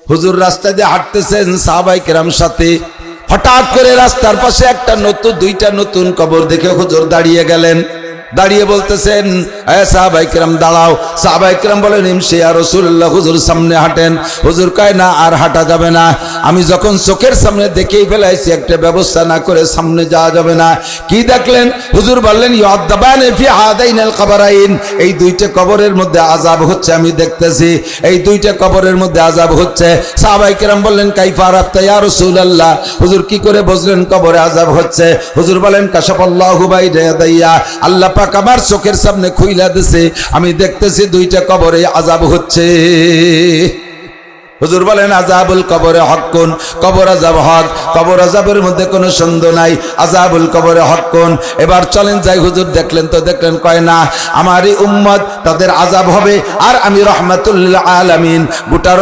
হুজুর রাস্তা দিয়ে হাঁটতেছেন সাহাবায়ে কেরাম সাথে, হঠাৎ করে রাস্তার পাশে একটা দুইটা নতুন কবর দেখে হুজুর দাঁড়িয়ে গেলেন। দাঁড়িয়ে বলতেছেন, সাহাবায়ে কেরাম দাঁড়াও। সাহাবায়ে কেরাম বলেন, ইমশি ইয়া রাসূলুল্লাহ, হুজুর সামনে হাঁটেন। হুজুর কয় না, আর হাঁটা যাবে না, আমি যখন চোখের সামনে দেখেই ফেলাইছি একটা ব্যবস্থা না করে সামনে যাওয়া যাবে না। কি দেখলেন? হুজুর বললেন, ইউআযাবানি ফি হাদাইনিল কবরাইন, এই দুইটা কবরের মধ্যে আযাব হচ্ছে, আমি দেখতেছি এই দুইটা কবরের মধ্যে আযাব হচ্ছে। সাহাবায়ে কেরাম বললেন, কাইফা আরাফতা ইয়া রাসূলুল্লাহ, হুজুর কি করে বুঝলেন কবরে আযাব হচ্ছে? হুজুর বলেন, কাশাফাল্লাহু বাইনা ইয়াদাইয়া, আল্লাহ পাক আমার চোখের সামনে খুইলা দিছে, আমি দেখতেছি দুইটা কবরে আযাব হচ্ছে। হুজুর বলেন, আযাবুল কবরে হক্কুন, কবর আযাব হক, কবর আযাবের মধ্যে কোনো সন্দেহ নাই, আযাবুল কবরে হক্কুন। এবার চলেন যাই। হুজুর দেখলেন তো দেখলেন, কয় না, আমারই উম্মত তাদের আযাব হবে, আর আমি রহমাতুল লিল আলামিন, গোটা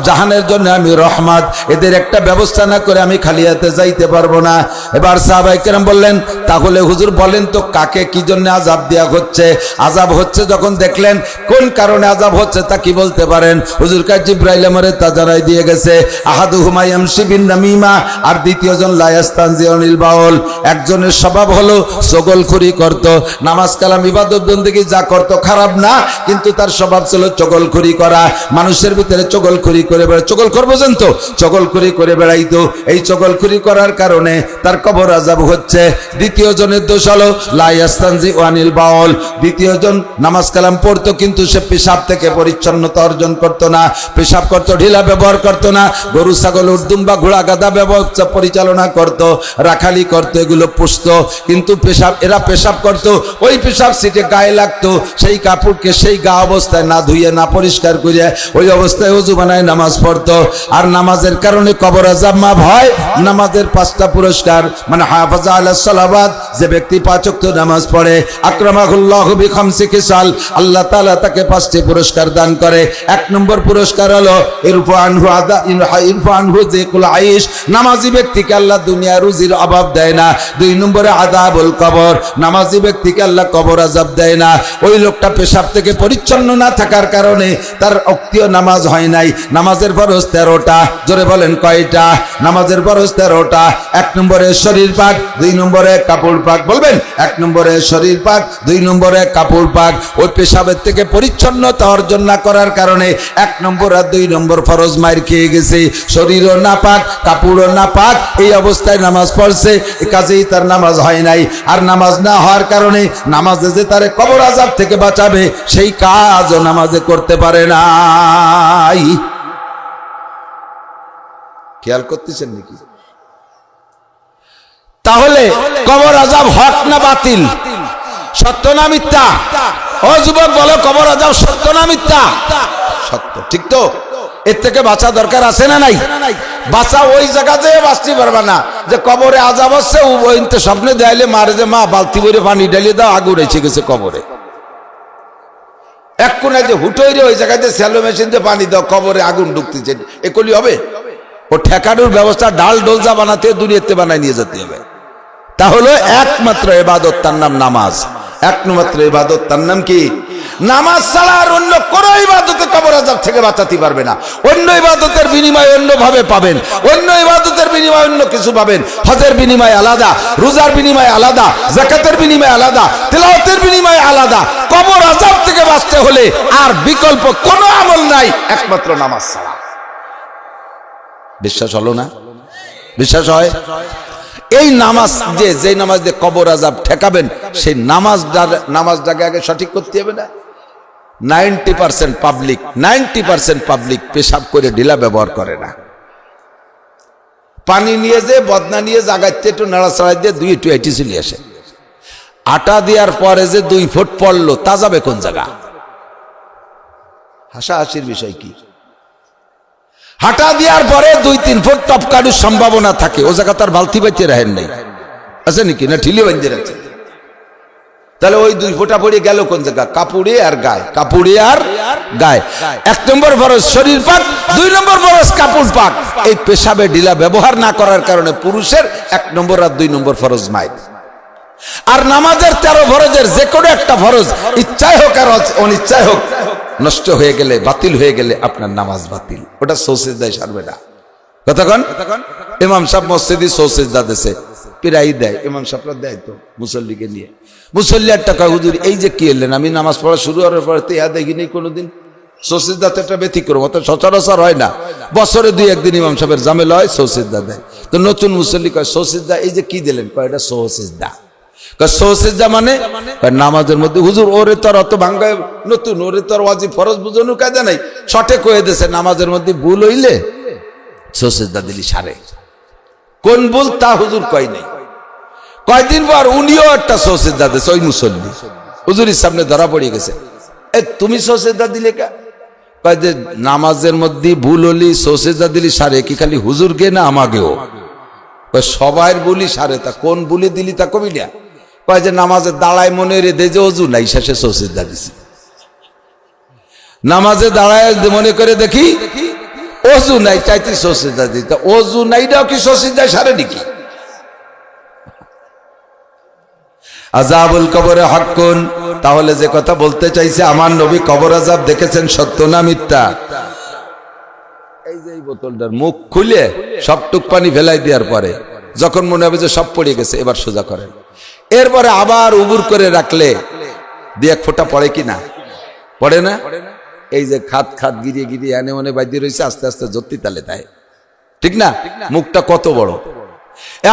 জাহানের জন্য আমি রহমত, এদের একটা ব্যবস্থা না করে আমি খালি হাতে যাইতে পারবো না। এবার সাহাবায়ে কেরাম বললেন, তাহলে হুজুর বলেন তো কাকে কি জন্য আযাব দেয়া হচ্ছে? আযাব হচ্ছে যখন দেখলেন, কোন কারণে আযাব হচ্ছে তা কি বলতে পারেন? হুজুর কাছে জিবরাইল আমারে তা জানাই দিয়ে গেছে। আহাদুহুমা ইয়ামশি বিন নামিমা, আর দ্বিতীয়জন লা ইয়াস্তানজিউনিল বাউল, একজনের স্বভাব হলো চগলখড়ি করত, নামাজ কালাম ইবাদত বন্দেগী যা করত খারাপ না, কিন্তু তার স্বভাব ছিল চগলখড়ি করা, মানুষের ভিতরে চগলখড়ি করে বেড়ায়, চগলখড় বোঝেন তো, চগলখড়ি করে বেড়াইতো। এই চগলখড়ি করার কারণে তার কবর আযাব হচ্ছে। দ্বিতীয় জনের দোষ হলো লা ইয়াস্তানজিউনিল বাউল, দ্বিতীয় জন নামাজ কালাম পড়তো কিন্তু সে পেশাব থেকে পরিচ্ছন্নতা অর্জন করতো না, পেশাব করতো, ঢিলা ব্যবহার করতো না, গরু ছাগল উর্দুম্বা ঘোড়া গাধা ব্যবস্থা পরিচালনা করতো, রাখালি করতো, এগুলো পুষতো, কিন্তু পেশাব, এরা পেশাব করতো, ওই পেশাব সিটে গায়ে লাগতো, সেই কাপড়কে সেই গা অবস্থায় না ধুইয়ে না পরিষ্কার করে ওই অবস্থায় ওযু বানায় নামাজ পড়তো। আর নামাজের কারণে কবর আযাব মাফ হয়। নামাজের 5টা পুরস্কার, মানে হাফাজা আলাস সালাওয়াত, যে ব্যক্তি 5 ওয়াক্ত নামাজ পড়ে, আকরামাহুল্লাহু বিখামসি খিসাল, আল্লাহ তাআলা তাকে 5টি পুরস্কার দান করে। 1 নম্বর পুরস্কার হলো নামাজি ব্যক্তিকে আল্লাহ দুনিয়া রুজির অভাব দেয় না। 2 নম্বরে আযাবুল কবর, নামাজি ব্যক্তিকে আল্লাহ কবর আযাব দেয় না। ওই লোকটা পেশাব থেকে পরিচ্ছন্ন না থাকার কারণে তার অক্তীয় নামাজ হয় নাই। নামাজের ফরজ 13টা, জোরে বলেন কয়টা? নামাজের ফরজ 13টা। 1 নম্বরে শরীর পাক, 2 নম্বরে কাপড় পাক, বলবেন 1 নম্বরে শরীর পাক, 2 নম্বরে কাপড় পাক। ওই পেশাবের থেকে পরিচ্ছন্নতা অর্জন না করার কারণে 1 নম্বর আর 2 নম্বর ফরজ মাইর খেয়ে গেছে। শরীরও না পাক, কাপড়ও না পাক, এই অবস্থায় নামাজ পড়ছে, কাজেই তার নামাজ হয় নাই। আর নামাজ না হওয়ার কারণে নামাজে যে তারে কবর আযাব থেকে বাঁচাবে সেই কাজও নামাজে করতে পারে নাই। খেয়াল করতেছেন নাকি? তাহলে কবর আযাব হক না বাতিল? সত্য না মিথ্যা? ও যুবক বলো, কবর আযাব সত্য না মিথ্যা? সত্য, ঠিক তো? এর থেকে বাঁচা দরকার আছে না নাই? বাঁচা ওই জায়গাতে বাঁচতে পারবে না যে কবরে আযাব হচ্ছে, ওইতে স্বপ্নে দেয়ালে মারে যে মা বালতি ভরে পানি ঢেলে দাও, আগুন এসে গেছে কবরে। এক কোনায় যে হুটোই রে, ওই জায়গাতে স্যালো মেশিন দিয়ে পানি দাও, কবরে আগুন ঢুকতেছে, এগুলি হবে? ও ঠেকানোর ব্যবস্থা ডাল ডোলজা বানাতে দুনিয়াতে বানায় নিয়ে যেতে হবে। তাহলে একমাত্র ইবাদত, তার নাম নামাজ। একমাত্র ইবাদত, তার নাম কি? নামাজ ছাড়া আর অন্য কোন ইবাদতে কবর আযাব থেকে বাঁচাতে পারবে না। অন্য ইবাদতের বিনিময় অন্য ভাবে পাবেন, অন্য ইবাদতের বিনিময় অন্য কিছু পাবেন। হজের বিনিময় আলাদা, রোজার বিনিময় আলাদা, যাকাতের বিনিময় আলাদা, তিলাওয়াতের বিনিময় আলাদা। কবর আযাব থেকে বাঁচতে হলে আর বিকল্প কোনো আমল নাই, একমাত্র নামাজ ছাড়া। বিশ্বাস হলো না? বিশ্বাস হয়? এই নামাজ যে নামাজ দিয়ে কবর আযাব ঠেকাবেন, সেই নামাজটাকে আগে সঠিক করতে হবে না? 90% পাবলিক পেশাব করে ঢিলা ব্যবহার করে না। পানি নিয়ে যে বদনা নিয়ে জাগাইতে একটু নাড়াচাড়া দিয়ে 2 একটু এটি চলে আসে। আটা দেওয়ার পরে যে 2 ফুট পড়লো, তা যাবে কোন জায়গা? হাসাহাসির বিষয় কি? হাঁটা দেওয়ার পরে 2-3 ফুট টপকানোর সম্ভাবনা থাকে, ও জায়গা তার বালতি বাইতে রাখেন নাই, আছে নাকি? না ঠিলি বাঁধে রাখছে। তাহলে ওই 2 ফোঁটা পড়ে গেল কোন জায়গা? কাপড়ে আর গায়ে, কাপড়ে আর গায়ে। 1 নম্বর ফরজ শরীর পাক, 2 নম্বর ফরজ কাপড় পাক। এই পেশাবে ঢিলা ব্যবহার না করার কারণে পুরুষের 1 নম্বর আর 2 নম্বর ফরজ মাইর। আর নামাজের 13 ফরজের যে কোনো একটা ফরজ, ইচ্ছায় হোক আর অনিচ্ছায় হোক, নষ্ট হয়ে গেলে, বাতিল হয়ে গেলে আপনার নামাজ বাতিল, ওটা সৌসিজদায় সারবে না। কতক্ষণ ইমাম সাহেব মসজিদে সৌসিজদা দেশে প্রায় দেয়, ইমাম সাহেবরা দেয় তো মুসল্লিকে নিয়ে। মুসল্লি আর টাকা হুজুর এই যে কি এলেন, আমি নামাজ পড়া শুরু হওয়ার পরে তো ইয়া দেখিনি কোনোদিন। সৌসিজদাতে একটা ব্যতিক্রম, অত সচরাচর হয় না, বছরে 2-1 দিন ইমাম সাহেবের জামেলা হয়, সৌসিজদা দেয়। তো নতুন মুসল্লি কয় সৌসিজদা এই যে কি দিলেন, কয় এটা সৌসিজদা। সৌসিজদা মানে নামাজের মধ্যে হুজুর ওরে তোর অত ভাঙ্গায় নতুন, ওরে তোর ওয়াজিব ফরজ বুঝানোর কায়দা নাই, শটে কয়ে দিয়েছে নামাজের মধ্যে ভুল হইলে সৌসিজদা দিলি সারে। কোন ভুল তা হুজুর কয় নাই। কয়দিন পর উনিও একটা সৌসিজদা দিয়েছে, ওই মুসল্লি হুজুরের সামনে ধরা পড়ে গেছে, এ তুমি সৌসিজদা দিলে কা? কয় যে নামাজের মধ্যে ভুল হলি সৌসিজদা দিলি সারে, কি খালি হুজুরকে না আমাকেও? সবাই বলি সারে, তা কোন বলি দিলি তা কবি না। কয় যে নামাজে দাঁড়ায় মনে রে দে যে অজু নাই, শেষে সৌসিজদা দিছি। নামাজে দাঁড়ায় মনে করে দেখি অজু নাই, চাইতে সৌসিজদা দিই, তা অজু নাইটাও কি সৌসিজদা সারে নাকি? আযাবুল কবরে হাক্কুন। তাহলে যে কথা বলতে চাইছে, আমার নবী কবর আযাব দেখেছেন, সত্য না মিথ্যা? এই যে এই বোতলটার মুখ খুলে সব টুক পানি ফেলাই দেওয়ার পরে যখন মনে হবে যে সব পড়ে গেছে, এবার সোজা করেন, এরপরে আবার উবুর করে রাখলে 2-1 ফোঁটা পড়ে কিনা? পড়ে না? এই যে খাত খাত গিরিয়ে গিরিয়ে এনে মনে বাঁধিয়ে রয়েছে, আস্তে আস্তে জত্তি তালে তাই, ঠিক না? মুখটা কত বড়,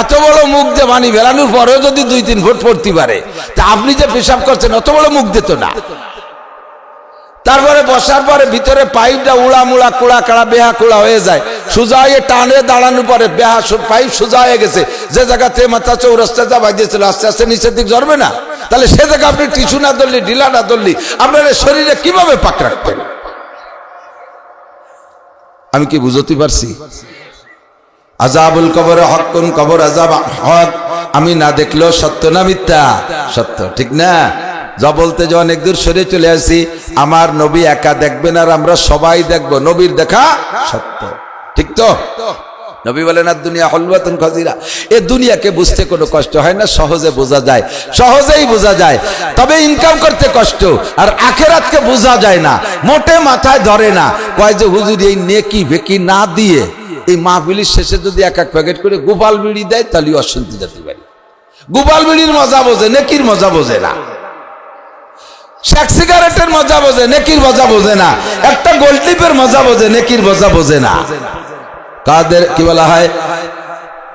এত বড় মুখ যে পানি ফেলানোর পরেও যদি 2-3 ফুট পড়তে পারে, তা আপনি যে পেশাব করছেন অত বড় মুখ দিত না। তারপরে বসার পরে ভিতরে পাইপটা উড়া মুড়া কুড়া কাড়া বেহা কুড়া হয়ে যায়, সোজা হয়ে টানে দাঁড়ানোর পরে বেহা পাইপ সোজা হয়ে গেছে, যে জায়গাতে মাথা চৌরাস্তা যা বাজিয়েছিল আস্তে আস্তে নিচের দিক ঝরবে না? তাহলে সে জায়গা আপনি টিস্যু না ধরলি, ঢিলা না ধরলি, আপনার শরীরে কিভাবে পাক রাখবেন? আমি কি বুঝতে পারছি? আযাবুল কবরে হাক্কুন, কবর আযাব হক, আমি না দেখলেও সত্য না মিথ্যা? সত্য, ঠিক না? যা বলতে যে অনেক দূর সরে চলে আসি, আমার নবী একা দেখবেন আর আমরা সবাই দেখব, নবীর দেখা সত্য, ঠিক তো? নবী বলেন আর দুনিয়া হলওয়াতুন খাজিরা, এ দুনিয়াকে বুঝতে কোনো কষ্ট হয় না, সহজে বোঝা যায়, সহজেই বোঝা যায়, তবে ইনকাম করতে কষ্ট। আর আখিরাতকে বোঝা যায় না, মোটে মাথায় ধরে না। কয় যে হুজুর এই নেকি বেকি না দিয়ে এই মাহফিলের শেষে যদি 1-1 প্যাকেট করে গোপাল বিড়ি দেয়, তাহলে অশান্তি যেতে পারি। গোপাল বিড়ির মজা বোঝে, নেকির মজা বোঝে না। শাক সিগারেটের মজা বোঝে, নেকির মজা বোঝে না। একটা গোলটিপের মজা বোঝে, নেকির মজা বোঝে না। কাদের কি বলা হয়?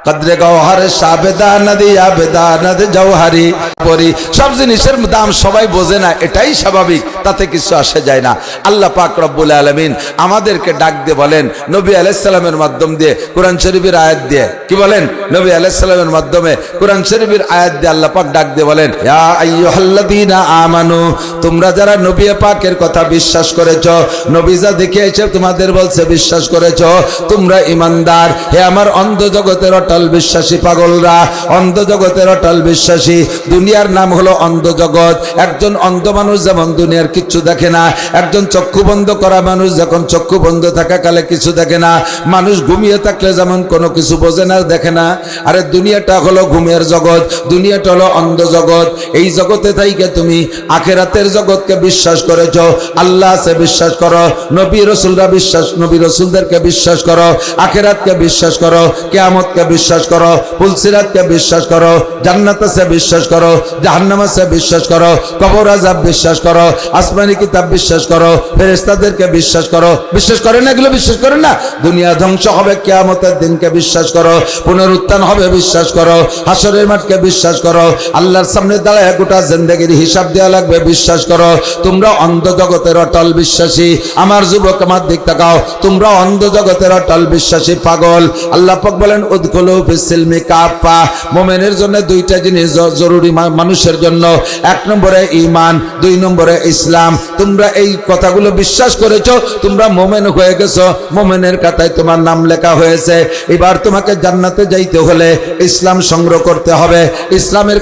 কদরে গওহার সাবেদা নদী আবেদা নদী জওহারি পরি, সব জিনিসের দাম সবাই বোঝে না, এটাই স্বাভাবিক, তাতে কিছু আসে যায় না। আল্লাহ পাক রব্বুল আলামিন আমাদেরকে ডাক দিয়ে বলেন, নবী আলাইহিস সালামের মাধ্যম দিয়ে, কোরআন শরীফের আয়াত দিয়ে, কি বলেন? নবী আলাইহিস সালামের মাধ্যমে কোরআন শরীফের আয়াত দিয়ে আল্লাহ পাক ডাক দিয়ে বলেন, ইয়া আইয়ুহাল্লাযীনা আমানু, তোমরা যারা নবী পাকের কথা বিশ্বাস করেছো, নবী যা দেখিয়েছে তোমাদের বলছে বিশ্বাস করেছো, তোমরা ঈমানদার। হে আমার অন্ধ জগতের অটল বিশ্বাসী পাগলরা, অন্ধ জগতের অটল বিশ্বাসী। দুনিয়ার নাম হলো অন্ধ জগৎ। একজন অন্ধ মানুষ যেমন দুনিয়ার কিচ্ছু দেখে না, একজন চক্ষু বন্ধ করা মানুষ যখন চক্ষু বন্ধ থাকাকালে কিছু দেখে না, মানুষ ঘুমিয়ে থাকলে যেমন কোনো কিছু বোঝে না, দেখে না। আরে দুনিয়াটা হলো ঘুমের জগৎ, দুনিয়াটা হলো অন্ধ জগৎ। এই জগতে থাইকে তুমি আখিরাতের জগৎকে বিশ্বাস করেছো, আল্লাহ আছে বিশ্বাস করো, নবী রাসূলরা বিশ্বাস, নবী রাসূলদেরকে বিশ্বাস করো, আখিরাতকে বিশ্বাস করো, কিয়ামতকে বিশ্বাস করো, ফুলসিরাতকে বিশ্বাস করো, জান্নাত আছে বিশ্বাস করো, জাহান্নাম আছে বিশ্বাস করো, কবর আযাব বিশ্বাস করো, আসমানি কিতাব বিশ্বাস করো, ফেরেশতাদেরকে বিশ্বাস করো। বিশ্বাস করেন না? এগুলো বিশ্বাস করেন না? দুনিয়া ধ্বংস হবে, কিয়ামতের দিনকে বিশ্বাস করো, পুনরুত্থান হবে বিশ্বাস করো, হাসরের মাঠকে বিশ্বাস করো, আল্লাহর সামনে দাঁড়ায় গোটা জিন্দেগির হিসাব দেওয়া লাগবে বিশ্বাস করো। তোমরা অন্ধ জগতের অটল বিশ্বাসী। আমার যুবক আমার দিক তাকাও, তোমরা অন্ধ জগতের অটল বিশ্বাসী পাগল। আল্লাহ পাক বলেন উদখুলু ফিস-সিলমি কাফা, মুমিনের জন্য 2টা জিনিস জরুরি মানুষের জন্য, 1 নম্বরে ঈমান, 2 নম্বরে ইসলাম। তোমরা এই কথাগুলো বিশ্বাস করেছো, তোমরা মুমিন হয়ে গেছো, মুমিনের খাতায় তোমার নাম লেখা হয়েছে। এবার তোমাকে জান্নাতে যাইতে হলে ইসলাম সংগ্রহ করতে হবে, ইসলামের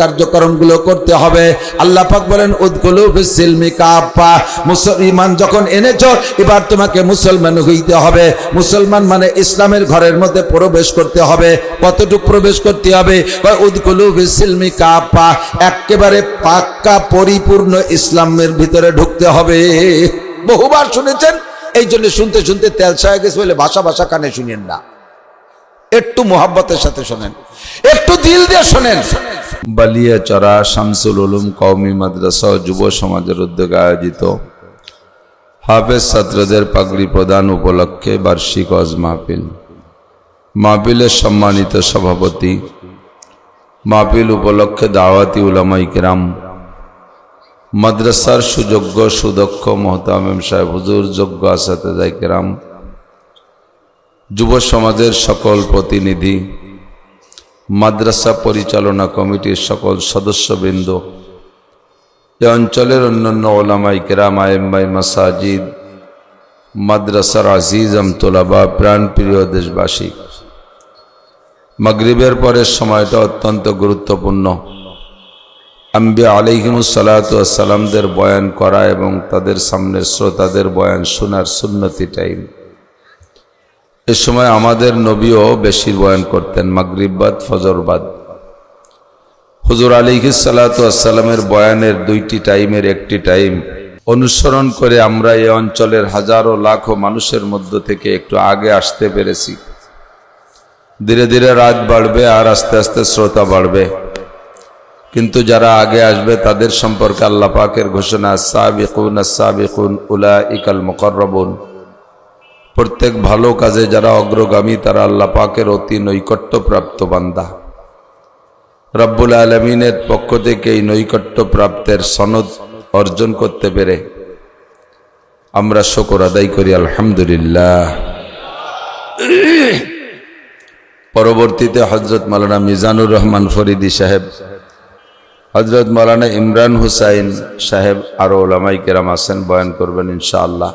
কার্যক্রমগুলো করতে হবে। আল্লাহ পাক বলেন উদখুলু ফিস-সিলমি কাফা, ঈমান যখন এনেছো, এবার তোমাকে মুসলমান হইতে হবে। মুসলমান মানে ইসলামের ঘরের মধ্যে প্রবেশ করতে হবে। কতটুকু প্রবেশ করতে হবে? উদখুলু ফিস-সিলমি কাফা, একেবারে পাক্কা পরিপূর্ণ ইসলামের ভিতরে ঢুকতে হবে। বহুবার শুনেছেন, এই জন্য শুনতে শুনতে তেল ছায়া গেছে বলে ভাষা ভাষা কানে শুনেন না, একটু মোহাব্বতের সাথে শোনেন, একটু দিল দিয়ে শোনেন। বালিয়াচড়া শামসুল উলুম কওমি মাদ্রাসা ও যুব সমাজের উদ্যোগে আয়োজিত হাফেজ ছাত্রদের পাগড়ি প্রদান উপলক্ষে বার্ষিক ওয়াজ মাহফিল। মাহফিলের সম্মানিত সভাপতি, মাহফিল উপলক্ষে দাওয়াতি উলামায়ে কেরাম, মাদ্রাসার সুযোগ্য সুদক্ষ মোহতামিম সাহেব হুজুর, যোগ্য আসাতেজায়ে কেরাম, যুব সমাজের সকল প্রতিনিধি, মাদ্রাসা পরিচালনা কমিটির সকল সদস্যবৃন্দ, এ অঞ্চলের অন্যান্য ওলামায়ে কেরাম, আইম্মায়ে মাসাজিদ, মাদ্রাসার আজিজ তোলাবা, প্রাণপ্রিয় দেশবাসী, মাগরিবের পরের সময়টা অত্যন্ত গুরুত্বপূর্ণ। আম্বিয়া আলাইহিমুস সালাতু ওয়াস সালামদের বয়ান করা এবং তাদের সামনের শ্রোতাদের বয়ান শোনার সুন্নতি টাইম। এ সময় আমাদের নবীও বেশি বয়ান করতেন, মাগরিববাদ ফজরবাদ। হুজুর আলাইহিস সালাতু ওয়াস সালামের বয়ানের দুইটি টাইমের একটি টাইম অনুসরণ করে আমরা এই অঞ্চলের হাজারো লাখো মানুষের মধ্য থেকে একটু আগে আসতে পেরেছি। ধীরে ধীরে রাত বাড়বে আর আস্তে আস্তে শ্রোতা বাড়বে, কিন্তু যারা আগে আসবে তাদের সম্পর্কে আল্লাহ পাকের ঘোষণা, সাবিকুন আস-সাবিকুন উলাইকাল মুকাররাবুন। প্রত্যেক ভালো কাজে যারা অগ্রগামী তারা আল্লাহ পাকের অতি নৈকট্যপ্রাপ্ত বান্দা। রব্বুল আলামিনের পক্ষ থেকে এই নৈকট্যপ্রাপ্তের সনদ অর্জন করতে পেরে আমরা শুকর আদায় করি, আলহামদুলিল্লাহ। পরবর্তীতে হযরত মাওলানা মিজানুর রহমান ফরিদি সাহেব, হযরত মাওলানা ইমরান হুসাইন সাহেব, আরো ওলামায়ে কেরাম আছেন, বয়ান করবেন ইনশাআল্লাহ।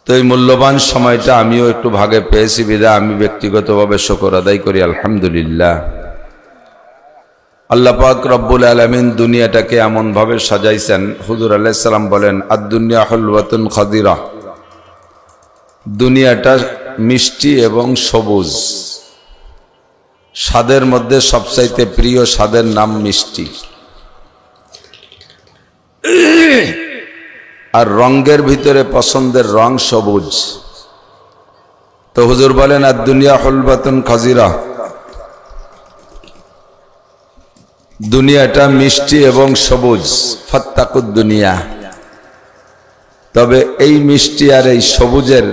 তো এই মূল্যবান সময়টা আমিও একটু ভাগে পেয়েছি বিধায় আমি ব্যক্তিগতভাবে শুকর আদায় করি, আলহামদুলিল্লাহ। আল্লাহ পাক রব্বুল আলামিন দুনিয়াটাকে এমন ভাবে সাজাইছেন, হুজুর আলাইহিস সালাম বলেন, আদ-দুনিয়া হুলওয়াতুন খাদিরা, দুনিয়াটা মিষ্টি এবং সবুজ। স্বাদের মধ্যে সবচাইতে প্রিয় স্বাদের নাম মিষ্টি, আর রঙের ভিতরে পছন্দের রং সবুজ। তো হুজুর বলেন, আদ-দুনিয়া হুলওয়াতুন খাদিরা, দুনিয়াটা মিষ্টি এবং সবুজ। ফাত্তাকুদ দুনিয়া, তবে এই মিষ্টি আর এই সবুজের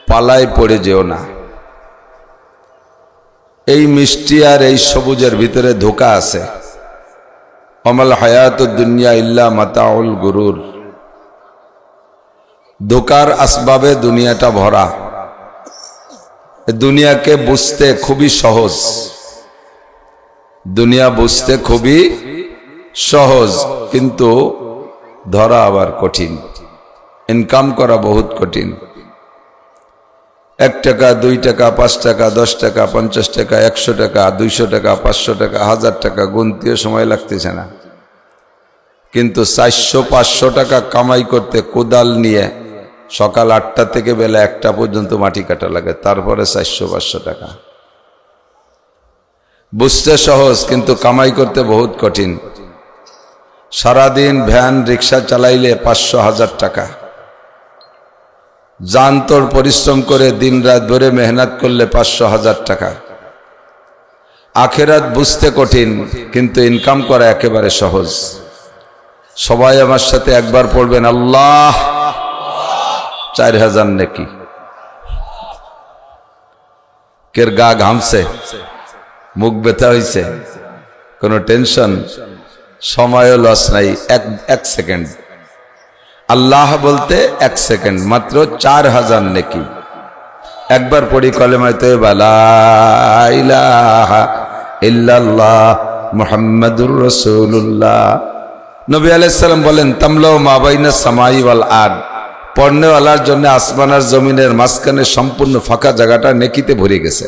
পালায় পড়ে যেও না। এই মিষ্টি আর এই সবুজের ভিতরে ধোঁকা আছে। ওমাল হায়াতুদ দুনিয়া ইল্লা মাতাউল গুরুর, ধোঁকার আসবাবে দুনিয়াটা ভরা। দুনিয়াকে বুঝতে খুবই সহজ, দুনিয়া বুঝতে খুবই সহজ, কিন্তু ধরা আবার কঠিন, ইনকাম করা বহুত কঠিন। 1 টাকা 2 টাকা 5 টাকা 10 টাকা 50 টাকা 100 টাকা 200 টাকা 500 টাকা 1000 টাকা গুনতেও সময় লাগতেছে না, কিন্তু 400-500 টাকা কামাই করতে কোদাল নিয়ে সকাল 8টা থেকে বেলা 1টা পর্যন্ত মাটি কাটা লাগে, তারপরে 400-500 টাকা। বুঝতে সহজ কিন্তু কামাই করতে বহুত কঠিন। সারাদিন ভ্যান রিক্সা চালাইলে 500-1000 টাকা, জানতোর পরিশ্রম করে দিন রাত ভরে মেহনত করলে 500-1000 টাকা। আখিরাত বুঝতে কঠিন কিন্তু ইনকাম করা একেবারে সহজ। সবাই আমার সাথে একবার পড়বেন, আল্লাহ 4000 নেকি। কের গা ঘামছে, মুখ ব্যথা হয়েছে, কোনো টেনশন, সময়ও লস নাই, এক সেকেন্ড। আল্লাহ বলতে 1 সেকেন্ড, মাত্র 4000 নেকি। একবার পড়ি কলেমায়ে তয়্যিবা, লা ইলাহা ইল্লাল্লাহ মুহাম্মাদুর রাসূলুল্লাহ। নবী আলাইহিস সালাম বলেন, তামলাউ মা বাইনাস সামাই ওয়াল আরদ, পড়নেওয়ালার জন্য আসমান আর জমিনের মাঝখানে সম্পূর্ণ ফাঁকা জায়গাটা নেকিতে ভরে গেছে।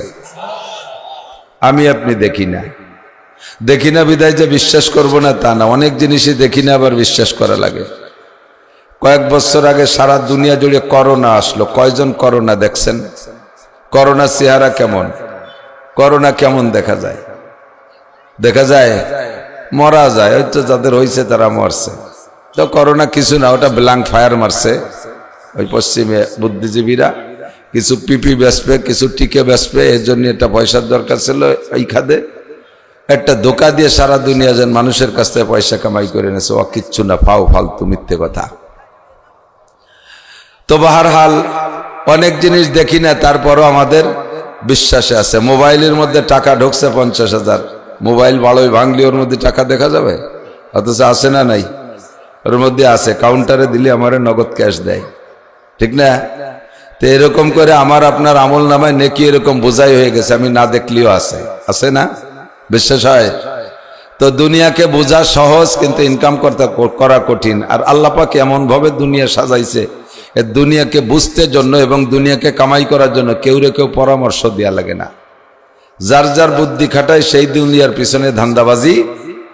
আমি আপনি দেখি না বিদায় যে বিশ্বাস করব না তা না, অনেক জিনিসই দেখি না আবার বিশ্বাস করা লাগে। কয়েক বছর আগে সারা দুনিয়া জুড়ে করোনা আসলো, কয়জন করোনা দেখছেন? করোনার চেহারা কেমন? করোনা কেমন দেখা যায়? দেখা যায় মরা যায়, ওই তো যাদের হয়েছে তারা মরছে। তো করোনা কিছু না, ওটা ব্ল্যাঙ্ক ফায়ার মারছে ওই পশ্চিমে বুদ্ধিজীবীরা। কিছু পিপি বেসবে, কিছু টিকে বেসবে, এর জন্য একটা পয়সার দরকার ছিল। এই খাদে একটা ধোকা দিয়ে সারা দুনিয়া যেন মানুষের কাছ থেকে পয়সা কামাই করে এনেছে, ও কিচ্ছু না, ফালতু মিথ্যে কথা। তো বাহারহাল অনেক জিনিস দেখি না, তারপরও আমাদের বিশ্বাসে আছে। মোবাইলের মধ্যে টাকা ঢুকছে 50,000, মোবাইল ভালোই ভাঙলি ওর মধ্যে টাকা দেখা যাবে? অথচ আছে না নাই? ওর মধ্যে আছে, কাউন্টারে দিলে আমার নগদ ক্যাশ দেয়, ঠিক না? তো এরকম করে আমার আপনার আমল নামায় নেকি এরকম বোঝাই হয়ে গেছে, আমি না দেখলেও আছে, আছে না? বিশ্বাস হয়? তো দুনিয়াকে বোঝা সহজ, কিন্তু ইনকাম করা কঠিন। আর আল্লাহ পাক এমন ভাবে দুনিয়া সাজাইছে, এ দুনিয়াকে বুঝতে জন্য এবং দুনিয়াকে কামাই করার জন্য কেউ পরামর্শ দেওয়া লাগে না। যার যার বুদ্ধি খাটায় সেই দুনিয়ার পিছনে ধান্দাবাজি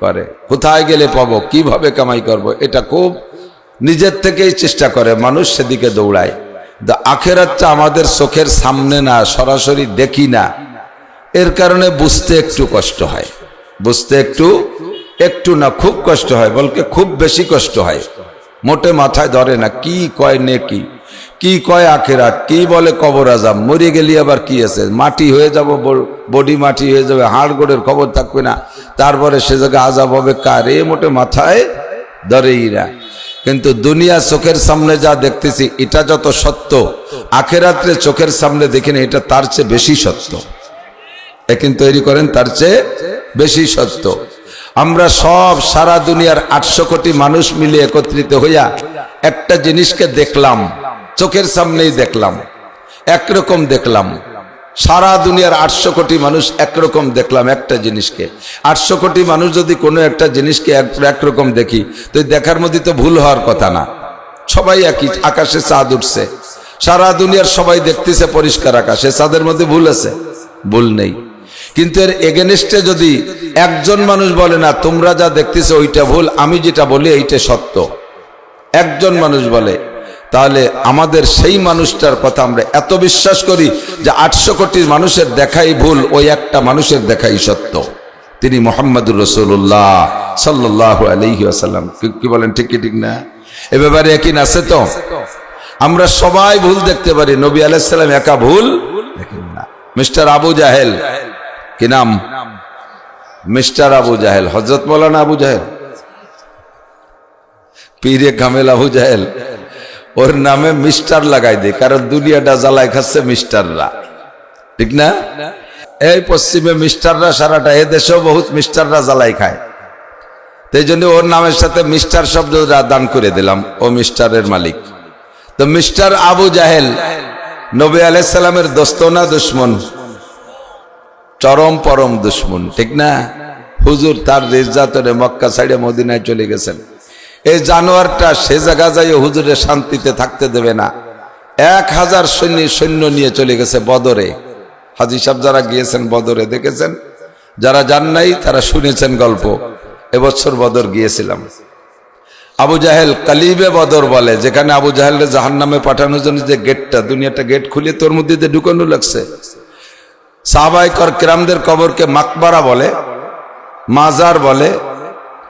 করে। কোথায় গেলে পাবো, কিভাবে কামাই করব, এটা খুব নিজের থেকেই চেষ্টা করে মানুষ, সেদিকে দৌড়ায়। আখিরাতটা আমাদের চোখের সামনে না, সরাসরি দেখি না, এর কারণে বুঝতে একটু কষ্ট হয়। বুঝতে একটু না, খুব কষ্ট হয়, বলকে খুব বেশি কষ্ট হয়। মোটে মাথায় ধরে না, কি কয় নেকি, কি কয় আখিরাত, কি বলে কবর আযাব, মরে গেলি আবার কি আছে, মাটি হয়ে যাব, বডি মাটি হয়ে যাবে, হাড় গোড়ের খবর থাকবে না, তারপরে সে জায়গায় আযাব হবে কার, এ মোটে মাথায় ধরেই না। কিন্তু দুনিয়া চোখের সামনে যা দেখতেছি এটা যত সত্য, আখিরাতে চোখের সামনে দেখিনি এটা তার চেয়ে বেশি সত্য। এখন তৈরি করেন, তার চেয়ে বেশি সত্য। আমরা সব সারা দুনিয়ার 800 কোটি মানুষ মিলে একত্রিত হইয়া একটা জিনিসকে দেখলাম, চোখের সামনেই দেখলাম, একরকম দেখলাম। সারা দুনিয়ার 800 কোটি মানুষ একরকম দেখলাম একটা জিনিসকে। 800 কোটি মানুষ যদি কোনো একটা জিনিসকে একরকম দেখি, তো দেখার মধ্যে তো ভুল হওয়ার কথা না। সবাই একই, আকাশে চাঁদ উঠছে, সারা দুনিয়ার সবাই দেখতেছে পরিষ্কার আকাশে, চাঁদের মধ্যে ভুল আছে? ভুল নেই। কিন্তু এর এগেনস্টে যদি একজন মানুষ বলে না তোমরা যা দেখতেছো ওইটা ভুল, আমি যেটা বলি এইটা সত্য, একজন মানুষ বলে, তাহলে আমাদের সেই মানুষটার কথা আমরা এত বিশ্বাস করি যে 800 কোটি মানুষের দেখাই ভুল, ওই একটা মানুষের দেখাই সত্য, তিনি মুহাম্মদুর রাসূলুল্লাহ সাল্লাল্লাহু আলাইহি ওয়াসাল্লাম। কি বলেন, ঠিক কি ঠিক না? এ ব্যাপারে একই আছে তো? আমরা সবাই ভুল দেখতে পারি, নবী আলাইহিস সালাম একা ভুল দেখেন না। মিস্টার আবু জাহেল, কি নাম? মিস্টার আবু জাহেল, হযরত মাওলানা আবু জাহেল, পীরে কামেল আবু জাহেল, ওর নামে মিস্টার লাগাই দেয়, কারণ দুনিয়াটা জ্বালায় খাচ্ছে মিস্টাররা, ঠিক না? এই পশ্চিমে মিস্টাররা সারাটা, এ দেশেও বহুত মিস্টাররা জ্বালাই খায়, সেই জন্য ওর নামের সাথে মিস্টার শব্দটা দান করে দিলাম, ও মিস্টারের মালিক। তো মিস্টার আবু জাহেল নবী আলাইহিস সালামের দোস্ত না দুশমন? চরম পরম দুশমন, ঠিক না? হুজুর তার রিজ্জাতরে মক্কা ছাইড়ে মদিনায় চলে গেছেন, এই জানোয়ারটা সে জায়গা যাই হুজুরের শান্তিতে থাকতে দেবে না। 1000 সৈন্য নিয়ে চলে গেছে বদরে। হাজী সাহেব যারা গিয়েছেন বদরে দেখেছেন, যারা যান নাই তারা শুনেছেন গল্প। এবছর বদর গিয়েছিলাম। আবু জাহেল কালিবে বদর বলে, যেখানে আবু জাহেলকে জাহান্নামে পাঠানোর জন্য যে গেটটা, দুনিয়াটা গেট খুলে তোর মধ্যে ঢুকানো লাগছে। সাহাবায়ে কিরামদের কবরকে মাকবারা বলে, মাজার বলে,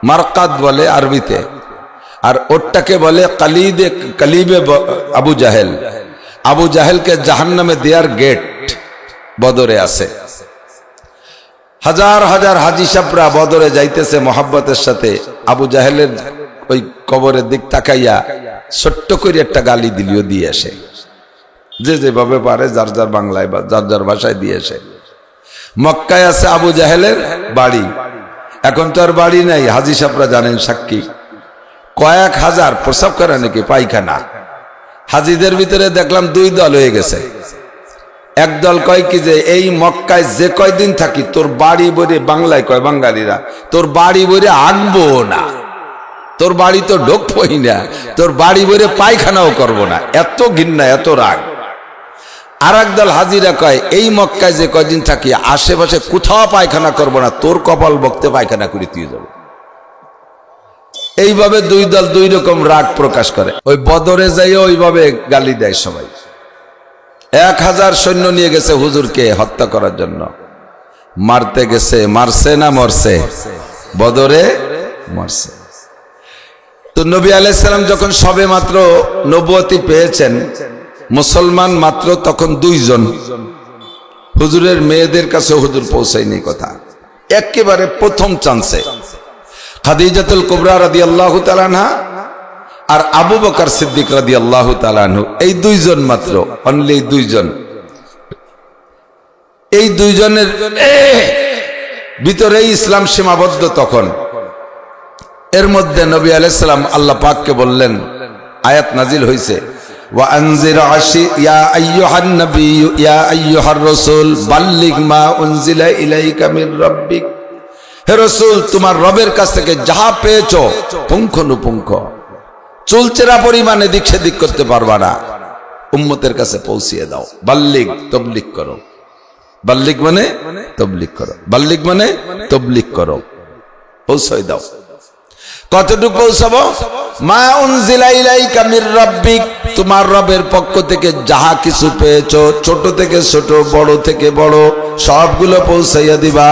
মারকাত বলে আরবিতে, আর ওরটাকে বলে কালিবে আবু জাহেল। আবু জাহেলকে জাহান্নামে দেওয়ার গেট বদরে আছে। হাজার হাজার হাজী সাহেবরা বদরে যাইতেছে মহাব্বতের সাথে, আবু জাহেলের ওই কবরের দিক তাকাইয়া ছোট্ট করে একটা গালি দিলিও দিয়ে আসে, যে যেভাবে পারে, যার যার বাংলায় বা যার যার ভাষায় দিয়ে আসে। মক্কায় আছে আবু জাহেলের বাড়ি, এখন তো আর বাড়ি নাই, হাজী সাহেবরা জানেন সাক্ষী, কয়েক হাজার প্রসাব করে নাকি পায়খানা। হাজীদের ভিতরে দেখলাম 2 দল হয়ে গেছে। একদল কয় কি যে এই মক্কায় যে কয়দিন থাকি তোর বাড়ি বইরে, বাংলায় কয় বাঙালিরা, তোর বাড়ি বইরে আঁকবো না, তোর বাড়ি তো ঢোকবই না, তোর বাড়ি বইরে পায়খানাও করবো না, এত ঘৃণা এত রাগ। আর একদল হাজিরা কয় এই মক্কায় যে কয়দিন থাকি আশেপাশে কোথাও পায়খানা করবো না, তোর কপাল বক্তে পায়খানা করে তুই যাবো। এইভাবে 2 দল 2 রকম রাগ প্রকাশ করে। ওই বদরে যাইও ওইভাবে গালি দেয় সবাই। 1000 সৈন্য নিয়ে গেছে হুজুরকে হত্যা করার জন্য। মারতে গেছে, মারছে না মরছে? বদরে মরছে। তো নবী আলাইহিস সালাম যখন সবে মাত্র নবুয়তি পেয়েছেন, মুসলমান মাত্র তখন 2 জন। হুজুরের মেয়েদের কাছে হুজুর পৌঁছায়নি কথা। একেবারে প্রথম চান্সে খাদিজাতুল কুবরা রাদিয়াল্লাহু তাআলা আনহা আর আবু বকর সিদ্দিক রাদিয়াল্লাহু তাআলা আনহু, এই 2 জন মাত্র, অনলি 2 জন। এই 2 জনের ভিতরেই ইসলাম সীমাবদ্ধ তখন। এর মধ্যে নবী আলাইহিস সালাম আল্লাহ পাককে বললেন, আয়াত নাজিল হয়েছে, ওয়া আনজির আশি ইয়া আইয়ুহান নাবিয়্যু ইয়া আইয়ুহার রাসূল বাল্লিগ মা উনজিলা ইলাইকা মির রাব্বিক। হে রাসূল, তোমার রবের কাছ থেকে যাহা পেয়েছো পুঙ্খানুপুঙ্খ, চুলচেরা পরিমাণে দিক সেদিক করতে পারবা না, উম্মতের কাছে পৌঁছিয়ে দাও। বাল্লিগ, তাবলীগ করো। বাল্লিগ মানে তাবলীগ করো, বাল্লিগ মানে তাবলীগ করো, পৌঁছাই দাও। কতটুকু পৌঁছাবো? মা উনজিলা ইলাইকা মির রাব্বিক, তোমার রবের পক্ষ থেকে যাহা কিছু পেয়েছো, ছোট থেকে ছোট, বড় থেকে বড়, সবগুলো পৌঁছাইয়া দিবা।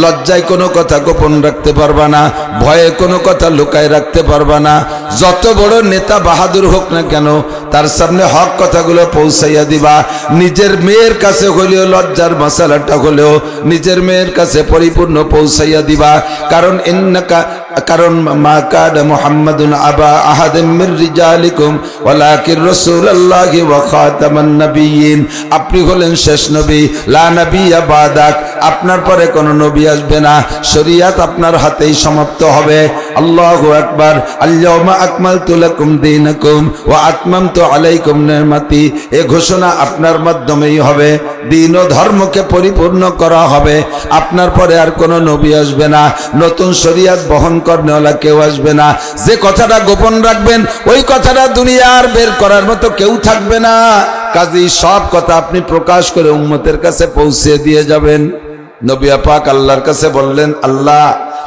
লজ্জায় কোনো কথা গোপন রাখতে পারবা না, ভয়ে কোনো কথা লুকায় রাখতে পারবা না। যত বড় নেতা বাহাদুর হোক না কেন, তার সামনে হক কথাগুলো পৌঁছাইয়া দিবা। নিজের মেয়ের কাছে হলেও, লজ্জার মশালাটা হলেও নিজের মেয়ের কাছে পরিপূর্ণ পৌঁছাইয়া দিবা। কারণ মা কানা মুহাম্মাদুন আবা আহাদিম মির রিজালিকুম ওয়ালাকিন রাসূলুল্লাহি ওয়া খাতামান নাবিয়্যিন। আপনি হলেন শেষ নবী, লা নাবিয়্যা বাদাক, আপনার পরে কোনো নবী আসবে না। শরীয়ত আপনার হাতেই সমাপ্ত হবে। আল্লাহু আকবার। আল-ইয়াওমা আকমালতু লাকুম দীনাকুম ওয়া আতমামতু আলাইকুম নি'মাতি, এই ঘোষণা আপনার মাধ্যমেই হবে। দ্বীন ও ধর্মকে পরিপূর্ণ করা হবে। আপনার পরে আর কোনো নবী আসবে না, নতুন শরীয়ত বহন করনেওয়ালা কেউ আসবে না। যে কথাটা গোপন রাখবেন, ওই কথাটা দুনিয়ার বের করার মতো কেউ থাকবে না। কাজেই সব কথা আপনি প্রকাশ করে উম্মতের কাছে পৌঁছে দিয়ে যাবেন। নবী পাক আল্লাহর কাছে বললেন, আল্লাহ,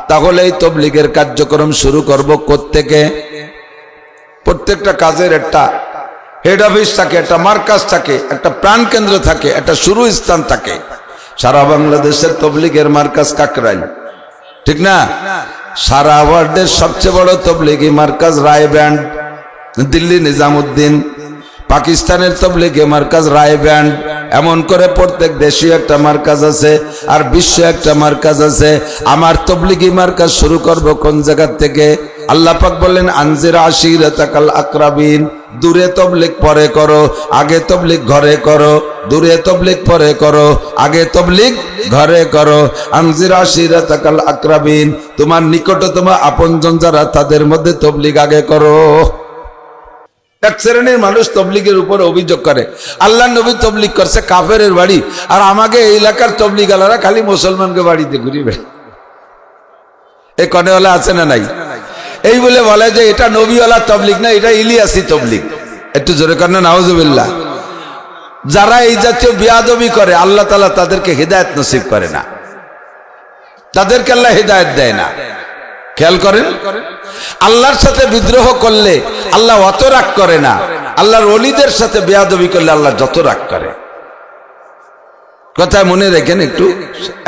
তাহলে এই তাবলীগের কার্যক্রম শুরু করব কোত্থেকে? প্রত্যেকটা কাজের একটা হেড অফিস থাকে, একটা মার্কাজ থাকে, একটা প্রাণ কেন্দ্র থাকে, একটা শুরু স্থান থাকে। সারা বাংলাদেশের তাবলীগের মার্কাজ কাকরাইল, ঠিক না? সারা ওয়ার্ল্ডের সবচেয়ে বড় তাবলীগী মার্কাজ রায়ব্যান্ড, দিল্লি নিজামুদ্দিন। পাকিস্তানের তাবলীগী মার্কাজ রায়ব্যান্ড। এমন করে প্রত্যেক দেশে একটা মার্কাজ আছে, আর বিশ্বে একটা মার্কাজ আছে। আমার তাবলীগী মার্কাজ শুরু করব কোন জায়গা থেকে? আল্লাহ পাক বললেন, আনজির আশিরাতাকাল আকরাবিন। দূরে তাবলীগ পরে করো, আগে তাবলীগ ঘরে করো। দূরে তাবলীগ পরে করো, আগে তাবলীগ ঘরে করো। আনজির আশিরাতাকাল আকরাবিন, তোমার নিকটতম আপনজন যারা, তাদের মধ্যে তাবলীগ আগে করো। এক শ্রেণীর মানুষ তাবলীগের উপর অভিযোগ করে, আল্লাহ নবী তাবলীগ করছে কাফেরের বাড়ি, আর আমাকে এই এলাকার তাবলীগওয়ালারা খালি মুসলমানকে বাড়িতে ঘুরি বেড়ায়। এই কনেওয়ালা আছে না নাই? এই বলে বলে যে এটা নবীওয়ালা তাবলীগ না, এটা ইলিয়াসি তাবলীগ। একটু জোরে করেন না, নাউজুবিল্লাহ। যারা এই জাতীয় বিয়াদবি করে, আল্লাহ তাআলা তাদেরকে হিদায়াত নসিব করে না, তাদেরকে আল্লাহ হিদায়াত দেয় না। খেয়াল করেন, আল্লাহর সাথে বিদ্রোহ করলে আল্লাহ অত রাগ করে না, আল্লাহর ওলিদের সাথে বেয়াদবি করলে আল্লাহ যত রাগ করে। কথা মনে রেখেন, একটু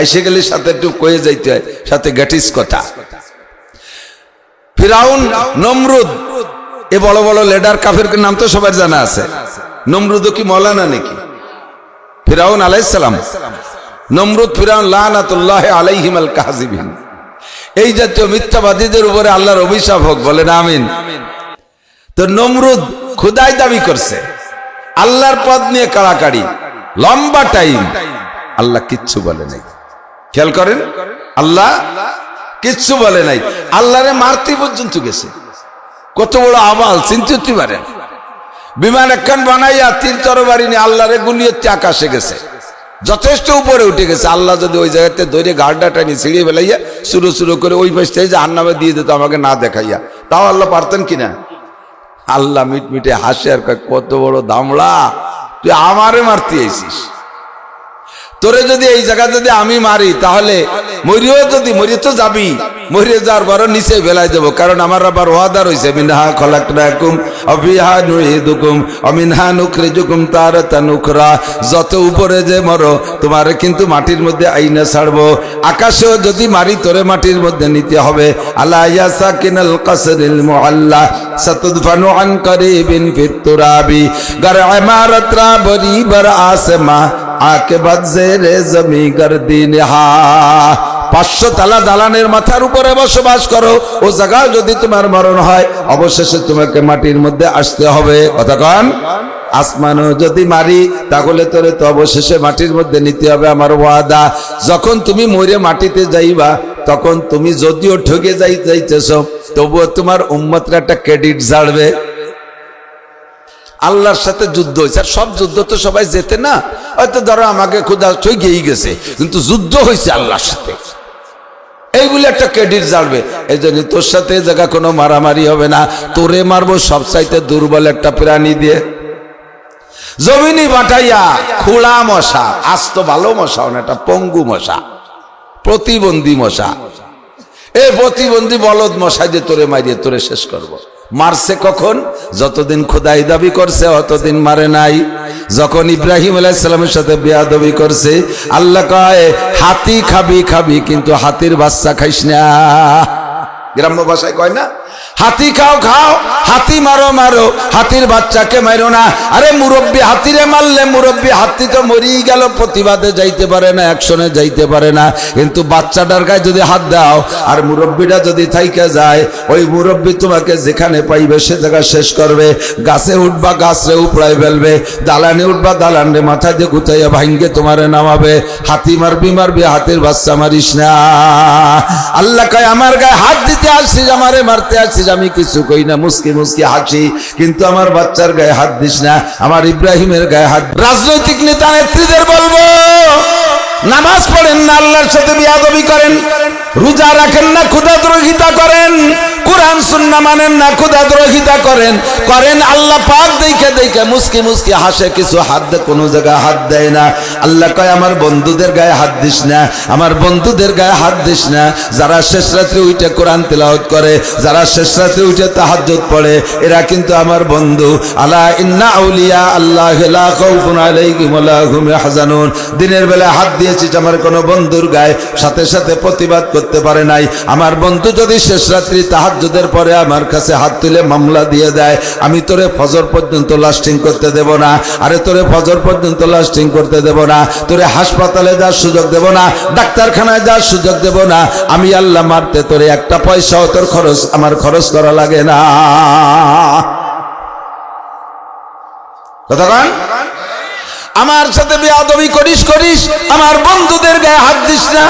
আইসে গেলে সাথে একটু কয়ে যাইতে হয়, সাথে গ্যাটিস কথা। ফিরাউন, নমরুদ, এ বড় বড় লিডার কাফের নাম তো সবার জানা আছে। নমরুদ কি মৌলানা নাকি? ফিরাউন আলাইহিস সালাম, নমরুদ, ফিরাউন লানাতুল্লাহি আলাইহিমাল কাযিবিন। এই জাতীয় মিথ্যাবাদীদের উপরে আল্লাহর অভিশাপ হোক, বলেন আমিন। তো নমরুদ খোদাই দাবি করছে, আল্লাহর পদ নিয়ে কাড়াকাড়ি, লম্বা টাইম, আল্লাহ কিচ্ছু বলে নাই। খেয়াল করেন, আল্লাহ কিচ্ছু বলে নাই। আল্লাহরে মারতে পর্যন্ত গেছে। কত বড় আমাল চিন্তিতে পারেন। বিমান একখান বানাইয়া 3 তরবারি নিয়ে আল্লাহরে গুলিয়ে আকাশে গেছে, যথেষ্ট উপরে উঠে গেছে। আল্লাহ যদি ওই জায়গাতে ধরে গাড়টা টানি ছিঁড়িয়ে ফেলাইয়া শুরু শুরু করে ওই পাশ থেকে জাহান্নামে দিয়ে দিত আমাকে না দেখাইয়া, তাও আল্লাহ পারতেন কিনা? আল্লাহ মিটমিটে হাসে আর কয়, কত বড় দামড়া, তুই আমারে মারতে আইছিস। তোরে যদি এই জায়গা যদি আমি মারি, তাহলে মরিও, যদি মরি তো যাবি, মরে যাওয়ার পর নিচে ফেলাই দেবো, কারণ আমার আবার ওয়াদা রয়েছে মিনহা খলাকনাকুম ওয়া ফিহা নুঈদুকুম ওয়া মিনহা নুখরিজুকুম তারাতান উখরা। যত উপরে যে মরো তোমার কিন্তু মাটির মধ্যে আইনা ছাড়বো, আকাশেও যদি মারি তোরে মাটির মধ্যে নিতে হবে। আলা ইয়া সাকিনাল কাসরিল মুআল্লা সাতুদফানু আন করিবিন ফিত তুরাবি গর ইমারত রা বরি বর আসমা আকিবাত জেরে জমি গর্দিনহা। 500 তালা দালানের মাথার উপরে বসবাস করো, ও জায়গায় যদি তোমার মরণ হয় অবশেষে তোমাকে মাটির মধ্যে আসতে হবে। কথা কন, আসমানও যদি মারি তাহলে তোরে তো অবশেষে মাটির মধ্যে নিতে হবে, আমার ওয়াদা। যখন তুমি মরে মাটিতে যাইবা তখন তুমি যদিও ঠকে যাইতেছ তবুও তোমার উম্মতরা একটা ক্রেডিট ঝাড়বে। আল্লাহর সাথে যুদ্ধ হয়েছে, আর সব যুদ্ধ তো সবাই যেতে না, হয়তো ধরো আমাকে খোদা ঠকেই গেছে, কিন্তু যুদ্ধ হয়েছে আল্লাহর সাথে, এইগুলো একটা ক্রেডিট ঝাড়বে। এই জন্য তোর সাথে জায়গা কোনো মারামারি হবে না, তোরে মারবো সবচাইতে দুর্বল একটা প্রাণী দিয়ে। জমিনি বাটাইয়া খোলা মশা, আস্ত ভালো মশাও না, একটা পঙ্গু মশা, প্রতিবন্ধী মশা, এই প্রতিবন্ধী বলদ মশা দিয়ে তোরে মারিয়ে তোরে শেষ করব। মারছে কখন? যতদিন খোদাই দাবি করছে অতদিন মারে নাই। যখন ইব্রাহিম আলাইহিস সালামের সাথে বেয়াদবি করছে, আল্লাহ কয় হাতি খাবি খাবি কিন্তু হাতির বাচ্চা খাইস না। গ্রাম্য ভাষায় কয় না, হাতি খাও খাও, হাতি মারো মারো, হাতির বাচ্চাকে মারো না। আরে মুরব্বী হাতিরে মারলে মুরব্বী হাতি তো মরেই গেল, প্রতিবাদে যাইতে পারে না, অ্যাকশনে যাইতে পারে না, কিন্তু বাচ্চাটার গায়ে যদি হাত দাও আর মুরব্বীটা যদি থাইকে যায়, ওই মুরব্বী তোমাকে যেখানে পাইবে সে জায়গা শেষ করবে। গাছে উঠবা গাছরে উপড়াই ফেলবে, দালানে উঠবা দালানে মাথা দিয়ে গুতাইয়া ভাঙ্গে তোমারে নামাবে। হাতি মারবি মারবি, হাতির বাচ্চা মারিস না। আল্লাহ কয় আমার গায়ে হাত দিতে আসছিস, আমারে মারতে আসছিস, আমি কিছু কই না, মুস্কি মুস্কি হাসি, কিন্তু আমার বাচ্চার গায়ে হাত দিস না, আমার ইব্রাহিমের গায়ে হাত। রাজনৈতিক নেতা নেত্রীদের বলবো, নামাজ পড়েন না, আল্লাহর সাথে বিয়াদবি করেন, রোজা রাখেন না, ক্ষুধাদ্রোহিতা করেন, কোরআন সুন্নাহ মানেন না, ক্ষুধাদ্রোহিতা করেন, আল্লাহ পাক দেখে দেখে মুস্কি মুস্কি হাসে, কিছু হাত দে কোনো জায়গায় হাত দেয় না। আল্লাহ কয় আমার বন্ধুদের গায়ে হাত দিস না, আমার বন্ধুদের গায়ে হাত দিস না। যারা শেষ রাত্রে উঠে কোরআন তেলাওয়াত করে, যারা শেষ রাত্রে উঠে তাহাজ্জুদ পড়ে, এরা কিন্তু আমার বন্ধু। আলা ইন্না আউলিয়া আল্লাহ লা খাউফুন আলাইহিম ওয়া লা হুম ইয়াহজানুন। দিনের বেলা হাত দিয়েছিস আমার কোন বন্ধুর গায়ে, সাথে সাথে প্রতিবাদ করতে পারে নাই। আমার বন্ধু যদি শেষ রাত্রি তাহাজ্জুদের পরে আমার কাছে হাত তুলে মামলা দিয়ে দেয়, আমি তোরে ফজর পর্যন্ত লাস্টিং করতে দেব না। আরে তোরে ফজর পর্যন্ত লাস্টিং করতে দেব না, তোরে হাসপাতালে যাওয়ার সুযোগ দেব না, ডাক্তারখানায় যাওয়ার সুযোগ দেব না। আমি আল্লাহ মারতে তোরে একটা পয়সাও তোর খরচ আমার খরচ করা লাগে না। কথা কন, আমার সাথে বেয়াদবি করিস করিস, আমার বন্ধুদের গায়ে হাত দিস না।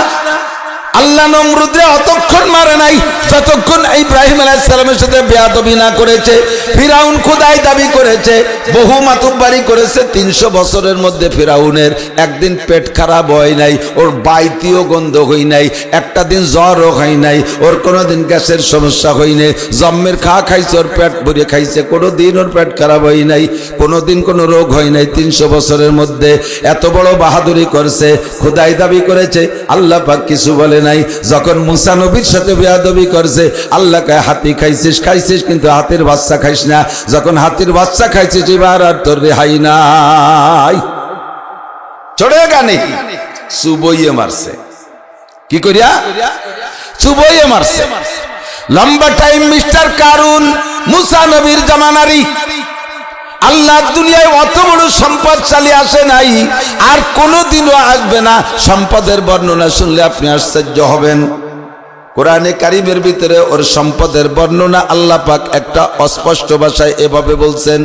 আল্লাহ নমরুদে অতক্ষণ মারে নাই যতক্ষণ ইব্রাহিম আলাইহিস সালামের সাথে বেয়াদবি না করেছে। ফিরাউন খোদাই দাবি করেছে, বহু মাতুব্বারি করেছে, 300 বছরের মধ্যে ফিরাউনের একদিন পেট খারাপ হয় নাই, ওর বাইতিও গন্ধ হই নাই, একটা দিন জ্বরও হয় নাই, ওর কোনোদিন গ্যাসের সমস্যা হয় নাই, জম্মের খাইছে, ওর পেট ভরে খাইছে, কোনোদিন ওর পেট খারাপ হয় নাই, কোনোদিন কোনো রোগ হয় নাই। 300 বছরের মধ্যে এত বড় বাহাদুরি করছে, খোদাই দাবি করেছে, আল্লাহ পাক কিছু বলে নাই। যখন মুসা নবীর সাথে বেয়াদবি করছে, আল্লাহ কয় হাতি খাইছিস খাইছিস কিন্তু হাতির বাচ্চা খাইস না। যখন হাতির বাচ্চা খাইছিস এবার আর তোর রেহাই নাই। চড়ে গানে চুবইয়ে মারছে, কি করিয়া চুবইয়ে মারছে। লম্বা টাইম মিস্টার কারুন মুসা নবীর জামানারি। আল্লাহ দুনিয়ায় অত বড় সম্পদশালী আসে নাই, আর কোনোদিনও আসবে না। সম্পদের বর্ণনা শুনলে আপনি আশ্চর্য হবেন। কোরআনে কারিমের ভিতরে ওর সম্পদের বর্ণনা আল্লাহ পাক একটা অস্পষ্ট ভাষায় এভাবে বলছেন,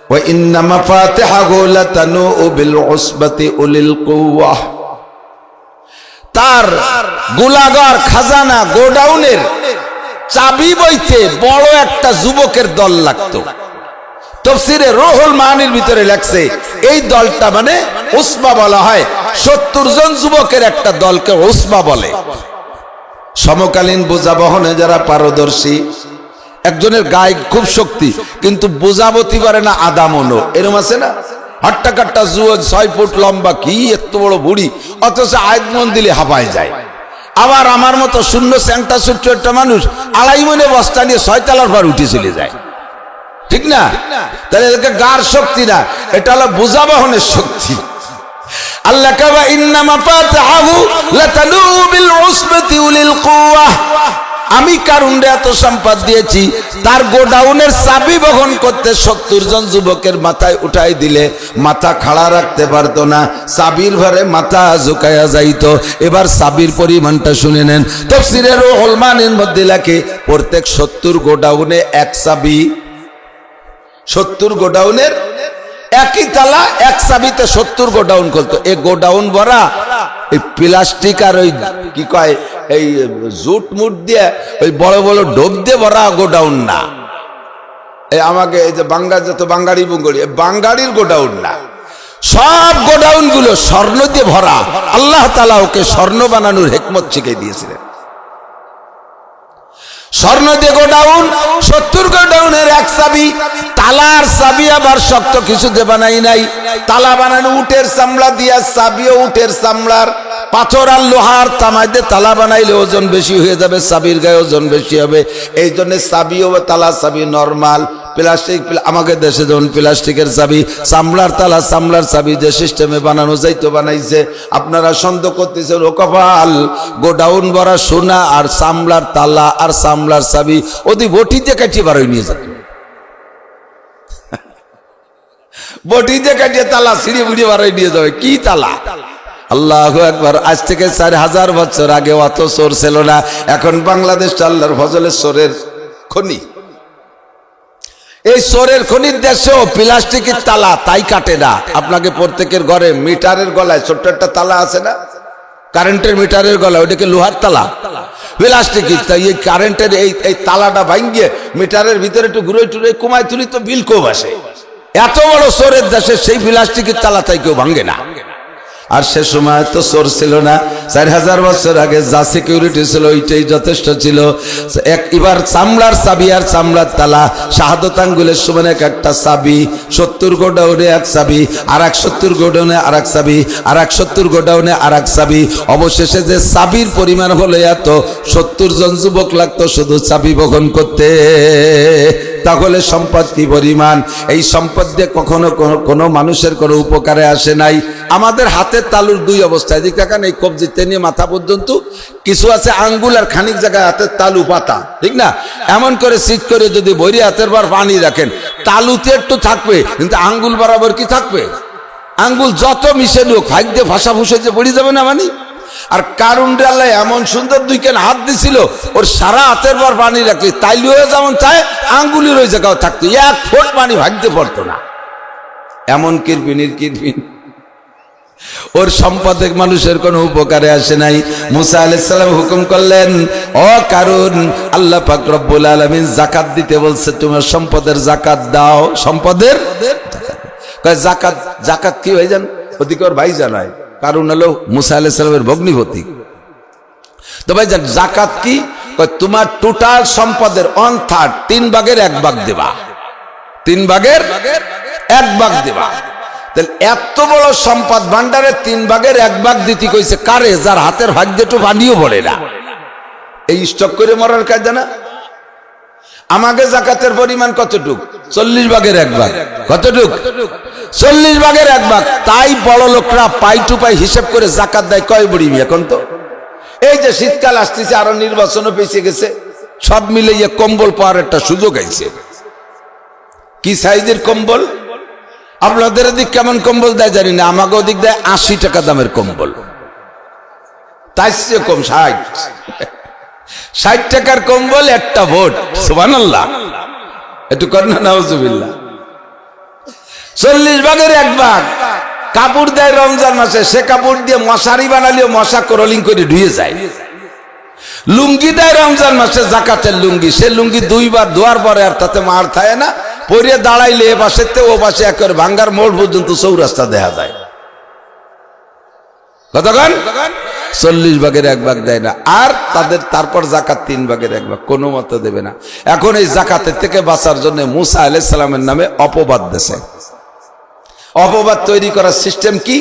ওয়া ইন্না মাফাতিহাহু লাতানূউ বিল উসবাতি উলিল কুওয়াহ। তার গোলাগার খাজানা গোডাউনের চাবি বইতে বড় একটা যুবকের দল লাগতো। তাফসীরে রুহুল মানির ভিতরে লেখছে এই দলটা মানে উসবা বলা হয়। 70 জন যুবকের একটা দলকে উসবা বলে। সমকালীন বোঝা বহনে যারা পারদর্শী, একজনের গায়ে খুব শক্তি কিন্তু বোঝাবতি পারে না আধা মনো, এরকম আছে না? হাট্টা কাট্টা যুবক 6 ফুট লম্বা, কি এত বড় বুড়ি, অথচ আয়াত মন দিলে হাঁপায় যায়। আবার আমার মতো শূন্য স্যাংটা ছোট্ট একটা মানুষ আড়াই মনে বস্তা নিয়ে 6 তলার পর উঠে চলে যায়, ঠিক না? তাহলে এটাকে গার শক্তি না, এটা হলো বোঝা বহনের শক্তি। আল্লাহ কাবা ইন্নামা ফাতাহু লাতানু বিল উসবাতি উলিল কুওয়া, আমি কারুনরে এত সম্পদ দিয়েছি, তার গোডাউনের চাবি বহন করতে 70 জন যুবকের মাথায় উঠাই দিলে মাথা খাড়া রাখতে পারতো না, চাবির ভরে মাথা ঝুঁকায়া যাইতো। এবার চাবির পরিমাণটা শুনে নেন, তাফসীরে রুহুল মানির মধ্যে লেখে প্রত্যেক 70 গোডাউনে এক চাবি, 70 গোডাউনের একই তালা, এক চাবিতে 70 গোডাউন করতো। এই গোডাউন ভরা এই প্লাস্টিক আর ওই কি কয় এই জুট মুট দিয়ে ওই বড় বড় ডোব দিয়ে ভরা গোডাউন না। এই আমাকে এই যে বাঙ্গা যত বাঙ্গাড়ি বুঙ্গড়ি, বাঙ্গাড়ির গোডাউন না, সব গোডাউন গুলো স্বর্ণ দিয়ে ভরা। আল্লাহ তাআলা ওকে স্বর্ণ বানানোর হিকমত শিখিয়ে দিয়েছিলেন। স্বর্ণ দিয়ে গোডাউন, 70 গোডাউনের এক চাবি। তালার চাবি আবার শক্ত কিছু দিয়ে বানাই নাই, তালা বানানো উটের চামড়া দিয়া, চাবিও উটের চামড়ার। পাথর আর লোহার তামাই দিয়ে তালা বানাইলে ওজন বেশি হয়ে যাবে, চাবির গায়ে ওজন বেশি হবে। এই জন্য চাবিও তালা চাবি নরমাল, প্লাস্টিক আমাদের দেশে যেমন প্লাস্টিকের চাবি, চামড়ার তালা চামড়ার চাবি যে সিস্টেমে বানানো যাইতো বানাইছে। আপনারা সন্দেহ করতেছেন ও কপাল, গোডাউন ভরা সোনা আর চামড়ার তালা আর চামড়ার চাবি ওদি বটিতে কাটিয়ে বারোই নিয়ে যেত, বটিতে কাটিয়ে তালা ছিঁড়ে বুড়িয়ে বারোই নিয়ে যাবে। কি তালা? আল্লাহু আকবার। আজ থেকে 4000 বছর আগে অত চোর ছিল না, এখন বাংলাদেশ আল্লাহর ফজলে চোরের খনি। এই চোরের খনির দেশেও প্লাস্টিকের তালা তাই কাটে না। আপনাকে প্রত্যেকের ঘরে মিটারের গলায় ছোট্ট একটা তালা আছে না, কারেন্টের মিটারের গলায়, ওটাকে লোহার তালা, প্লাস্টিকের। তাই এই কারেন্টের এই তালাটা ভাঙ্গিয়ে মিটারের ভিতরে একটু ঘুরে টুরে কমায় তুলি তো বিল কম আসে। এত বড় চোরের দেশে সেই প্লাস্টিকের তালা তাই কেউ ভাঙ্গে না। আর সে সময় তো চোর ছিল না, 4000 বছর আগে যা সিকিউরিটি ছিল ওইটাই যথেষ্ট ছিল। এবার চামড়ার চাবি আর চামড়ার তালা, শাহাদত আঙ্গুলের সমান একটা চাবি, 70 গোডাউনে এক চাবি, আর 70 গোডাউনে আর এক চাবি, আর 70 গোডাউনে আর এক চাবি। অবশেষে যে চাবির পরিমাণ হলো এত, 70 জন যুবক লাগতো শুধু চাবি বহন করতে। তাহলে সম্পদ কি পরিমাণ! এই সম্পদ দিয়ে কখনো কোনো মানুষের কোনো উপকারে আসে নাই। আমাদের হাতের তালুর দুই অবস্থা, এদিক দেখেন এই কবজিতে নিয়ে মাথা পর্যন্ত কিছু আছে আঙ্গুল আর খানিক জায়গায় হাতের তালু পাতা, ঠিক না? এমন করে সিট করে যদি বইরে হাতের বার পানি রাখেন, তালুতে একটু থাকবে কিন্তু আঙ্গুল বরাবর কি থাকবে? আঙ্গুল যত মিশে লোক হাইক দিয়ে ভাষা ভুষে যে পড়ে যাবে না মানে। আর কারুন আল্লাহ এমন সুন্দর দুইখান হাত দিছিল, ওর সারা হাতের পর পানি রাখলে তাইলেও যেমন চায় আঙ্গুলির ওই জায়গাও থাকতো, 1 ফুট পানি ভাগতে পারতো না। এমন কিরপিনির কিরপিন, ওর সম্পদে মানুষের কোনো উপকারে আসে নাই। মুসা আলাইহিস সালাম হুকুম করলেন, ও কারুন, আল্লাহ পাক রব্বুল আলামিন যাকাত দিতে বলছে, তোমার সম্পদের যাকাত দাও। সম্পদের যাকাত, যাকাত কি ভাইজান? ওদিকে ওর ভাই জানায়, কারণ হলো মুসা আলাইহিস সালামের ভগ্নিপতি। তো ভাইজান যাকাত কি? তোমার টোটাল সম্পদের 1/3, 3 ভাগের 1 ভাগ দেবা, 3 ভাগের 1 ভাগ দেবা। তাহলে এত বড় সম্পদ ভান্ডারে 3 ভাগের 1 ভাগ দিতে কইছে কারে? যার হাতের ভাগ দিয়ে একটু পানিও পড়ে না। এই স্টক করে মরার কাজ না। আমাকে যাকাতের পরিমাণ কতটুক? 40 ভাগের 1 ভাগ। কতটুক? 40 ভাগের 1 ভাগ। তাই বড় লোকরা পাই টু পাই হিসেব করে যাকাত দেয় কয় বুড়ি। এখন তো এই যে শীতকাল আসতেছে, আরো নির্বাচনও পেছে গেছে, সব মিলিয়ে কম্বল পাওয়ার একটা সুযোগ আইছে। কি সাইজের কম্বল? আপনাদের দিক কেমন কম্বল দেয় জানি না, আমাকে ওদিক দেয় 80 টাকা দামের কম্বল, তাই সে কম 60 টাকার কম্বল একটা ভোট। সুবহানাল্লাহ, একটু কন্যা নাউজুবিল্লাহ। 40 ভাগের 1 ভাগ। কাপড় দেয় রমজান মাসে, সে কাপড় দিয়ে মশারি বানালেও মশা ক্রলিং করে ধুয়ে যায়। লুঙ্গি দেয় রমজান মাসে, যাকাতের লুঙ্গি, সে লুঙ্গি 2 বার ধোয়ার পরে আর তাতে মার থাকে না, পরে দাঁড়াইলে এ পাশে ও পাশে একের ভাঙ্গার মোড় পর্যন্ত চৌরাস্তা দেখা যায়। কতক্ষণ? 40 ভাগের 1 ভাগ দেয় না। আর তাদের তারপর যাকাত 3 ভাগের 1 ভাগ কোনো মতে দেবে না। এখন এই যাকাতের থেকে বাঁচার জন্য মুসা আলাইহিস সালামের নামে অপবাদ দেশে। অপবাদ তৈরি করার সিস্টেম কি?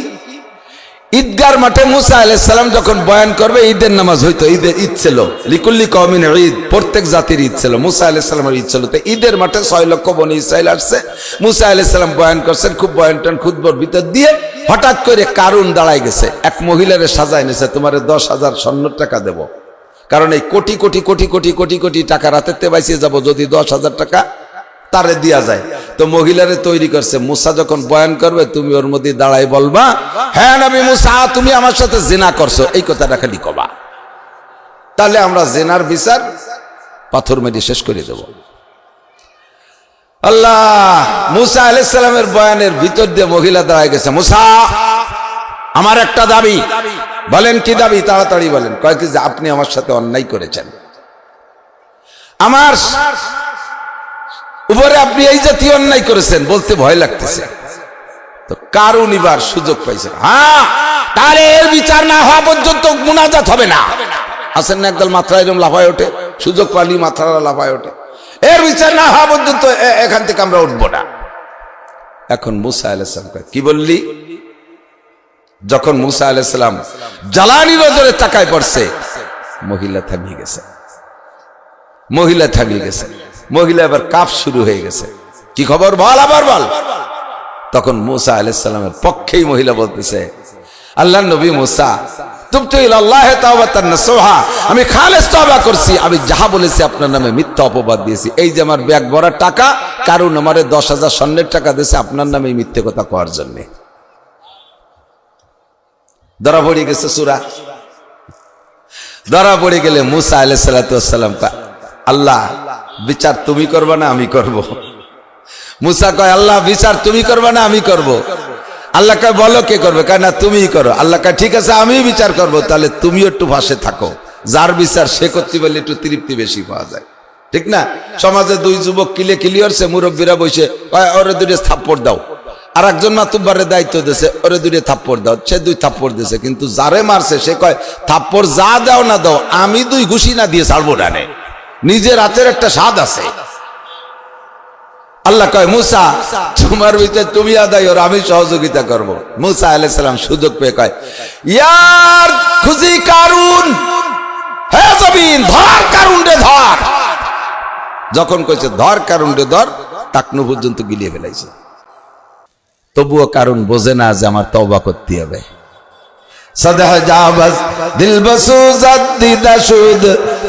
ঈদগার মাঠে মুসা আলাইহিস সালাম যখন বয়ান করবে, ঈদের নামাজ হইতো, ঈদ ছিল, লিকুল্লি কওমিন ঈদ, প্রত্যেক জাতির ঈদ ছিল, মুসা আলাইহিস সালামের ঈদ ছিল। তো ঈদের মাঠে 6 লক্ষ বনি ইসরাইল আসছে, মুসা আলাইহিস সালাম বয়ান করছেন, খুব বয়ান টান খুতবার ভিতর দিয়ে হঠাৎ করে কারুন দাঁড়ায় গেছে, এক মহিলারে সাজায় নিয়েছে, তোমারে 10,000 স্বর্ণ টাকা দেব, কারণ এই কোটি কোটি কোটি কোটি কোটি কোটি টাকা রাতেতে বাইসে যাব যদি 10,000 টাকা তারে দিয়া যায়। তো মহিলারে তৈরি করছে, মুসা যখন বয়ান করবে তুমি ওর মধ্যে দাঁড়াই বলবা, হ্যাঁ নবী মুসা তুমি আমার সাথে জিনা করছো, এই কথাটা খালি কবা, তাহলে আমরা জিনার বিচার পাথর মেরে শেষ করে দেব। আল্লাহ মুসা আলাইহিস সালামের বয়ানের ভিতর দিয়ে মহিলা দাঁড়ায় গেছে, মুসা আমার একটা দাবি। বলেন কি দাবি? তাড়াতাড়ি বলেন। কয় কি যে আপনি আমার সাথে অন্যায় করেছেন, আমার উপরে আপনি এই জাতীয় অন্যায় করেছেন, বলতে ভয় লাগতেছে। তো কারুন এবার সুযোগ পাইছে, হ্যাঁ তাহলে এর বিচার না হওয়া পর্যন্ত মুনাজাত হবে না। আসেন না একদল মাথা এরকম লাফায় ওঠে, সুযোগ পালি মাথা লাফায় ওঠে, এর বিচার না হওয়া পর্যন্ত এখান থেকে আমরা উঠবো না। এখন মুসা আলাইহিস সালাম কি বললি? যখন মুসা আলাইহিস সালাম জ্বালানি নজরে তাকায় পড়ছে, মহিলা থামিয়ে গেছে, মহিলা থামিয়ে গেছে, মহিলা এবার কাফ শুরু হয়ে গেছে, কি খবর বল, আবার বল। তখন মুসা আলাইহিস সালামের পক্ষেই মহিলা বলতেছে, আল্লাহর নবী মুসা তুবতু ইলাল্লাহি তাওবাতান নাসুহা, আমি খালেস তওবা করছি, আমি যাহা বলেছি আপনার নামে মিথ্যা অপবাদ দিয়েছি। এই যে আমার ব্যাগ ভরা টাকা, কারণ আমারে 10,000 স্বর্ণের টাকা দিয়েছে আপনার নামে মিথ্যে কথা কওয়ার জন্য। ধরা পড়ে গেছে সূরা, ধরা পড়ে গেলে মুসা আলাইহিস সালাতু ওয়াস সালাম আল্লাহ বিচার তুমি করবা না আমি করব। মুসা কয় আল্লাহ বিচার তুমি করবা না আমি করব। আল্লাহ কয় বলো কে করবে? কয় না তুমিই করো। আল্লাহ কয় ঠিক আছে আমি বিচার করব, তাহলে তুমিও একটু পাশে থাকো, যার বিচার সে করতে পারলে একটু তৃপ্তি বেশি পাওয়া যায়, ঠিক না? সমাজে দুই যুবক কিলে কিলিয়ারছে, মুরব্বীরা বসে কয় ওরে দুটো থাপ্পড় দাও, আর একজন মাতুব্বারের দায়িত্ব দিয়েছে, ওরে দুটো থাপ্পড় দাও, সে 2 থাপ্পড় দিয়েছে, কিন্তু যারে মারছে সে কয় থাপ্পড় যা দাও না দাও আমি 2 ঘুষি না দিয়ে ছাড়বো না, নিজের হাতের একটা স্বাদ আছে। আল্লাহ কয় মুসা তোমার ভিতরে তুমি আদায় আর আমি সহযোগিতা করব। মুসা আলাইহিস সালাম সুযোগ পেয়ে কয় ইয়ার খুজি কারুন, হে জমিন ধর কারুন রে ধর। যখন কইছে ধর কারুন রে ধর, টাকনু পর্যন্ত গিলিয়ে ফেলাইছে। তবুও কারুন বোঝে না যে আমার তওবা করতে হবে। সদহ জাবাজ দিল বসুজাত দিদাসুদ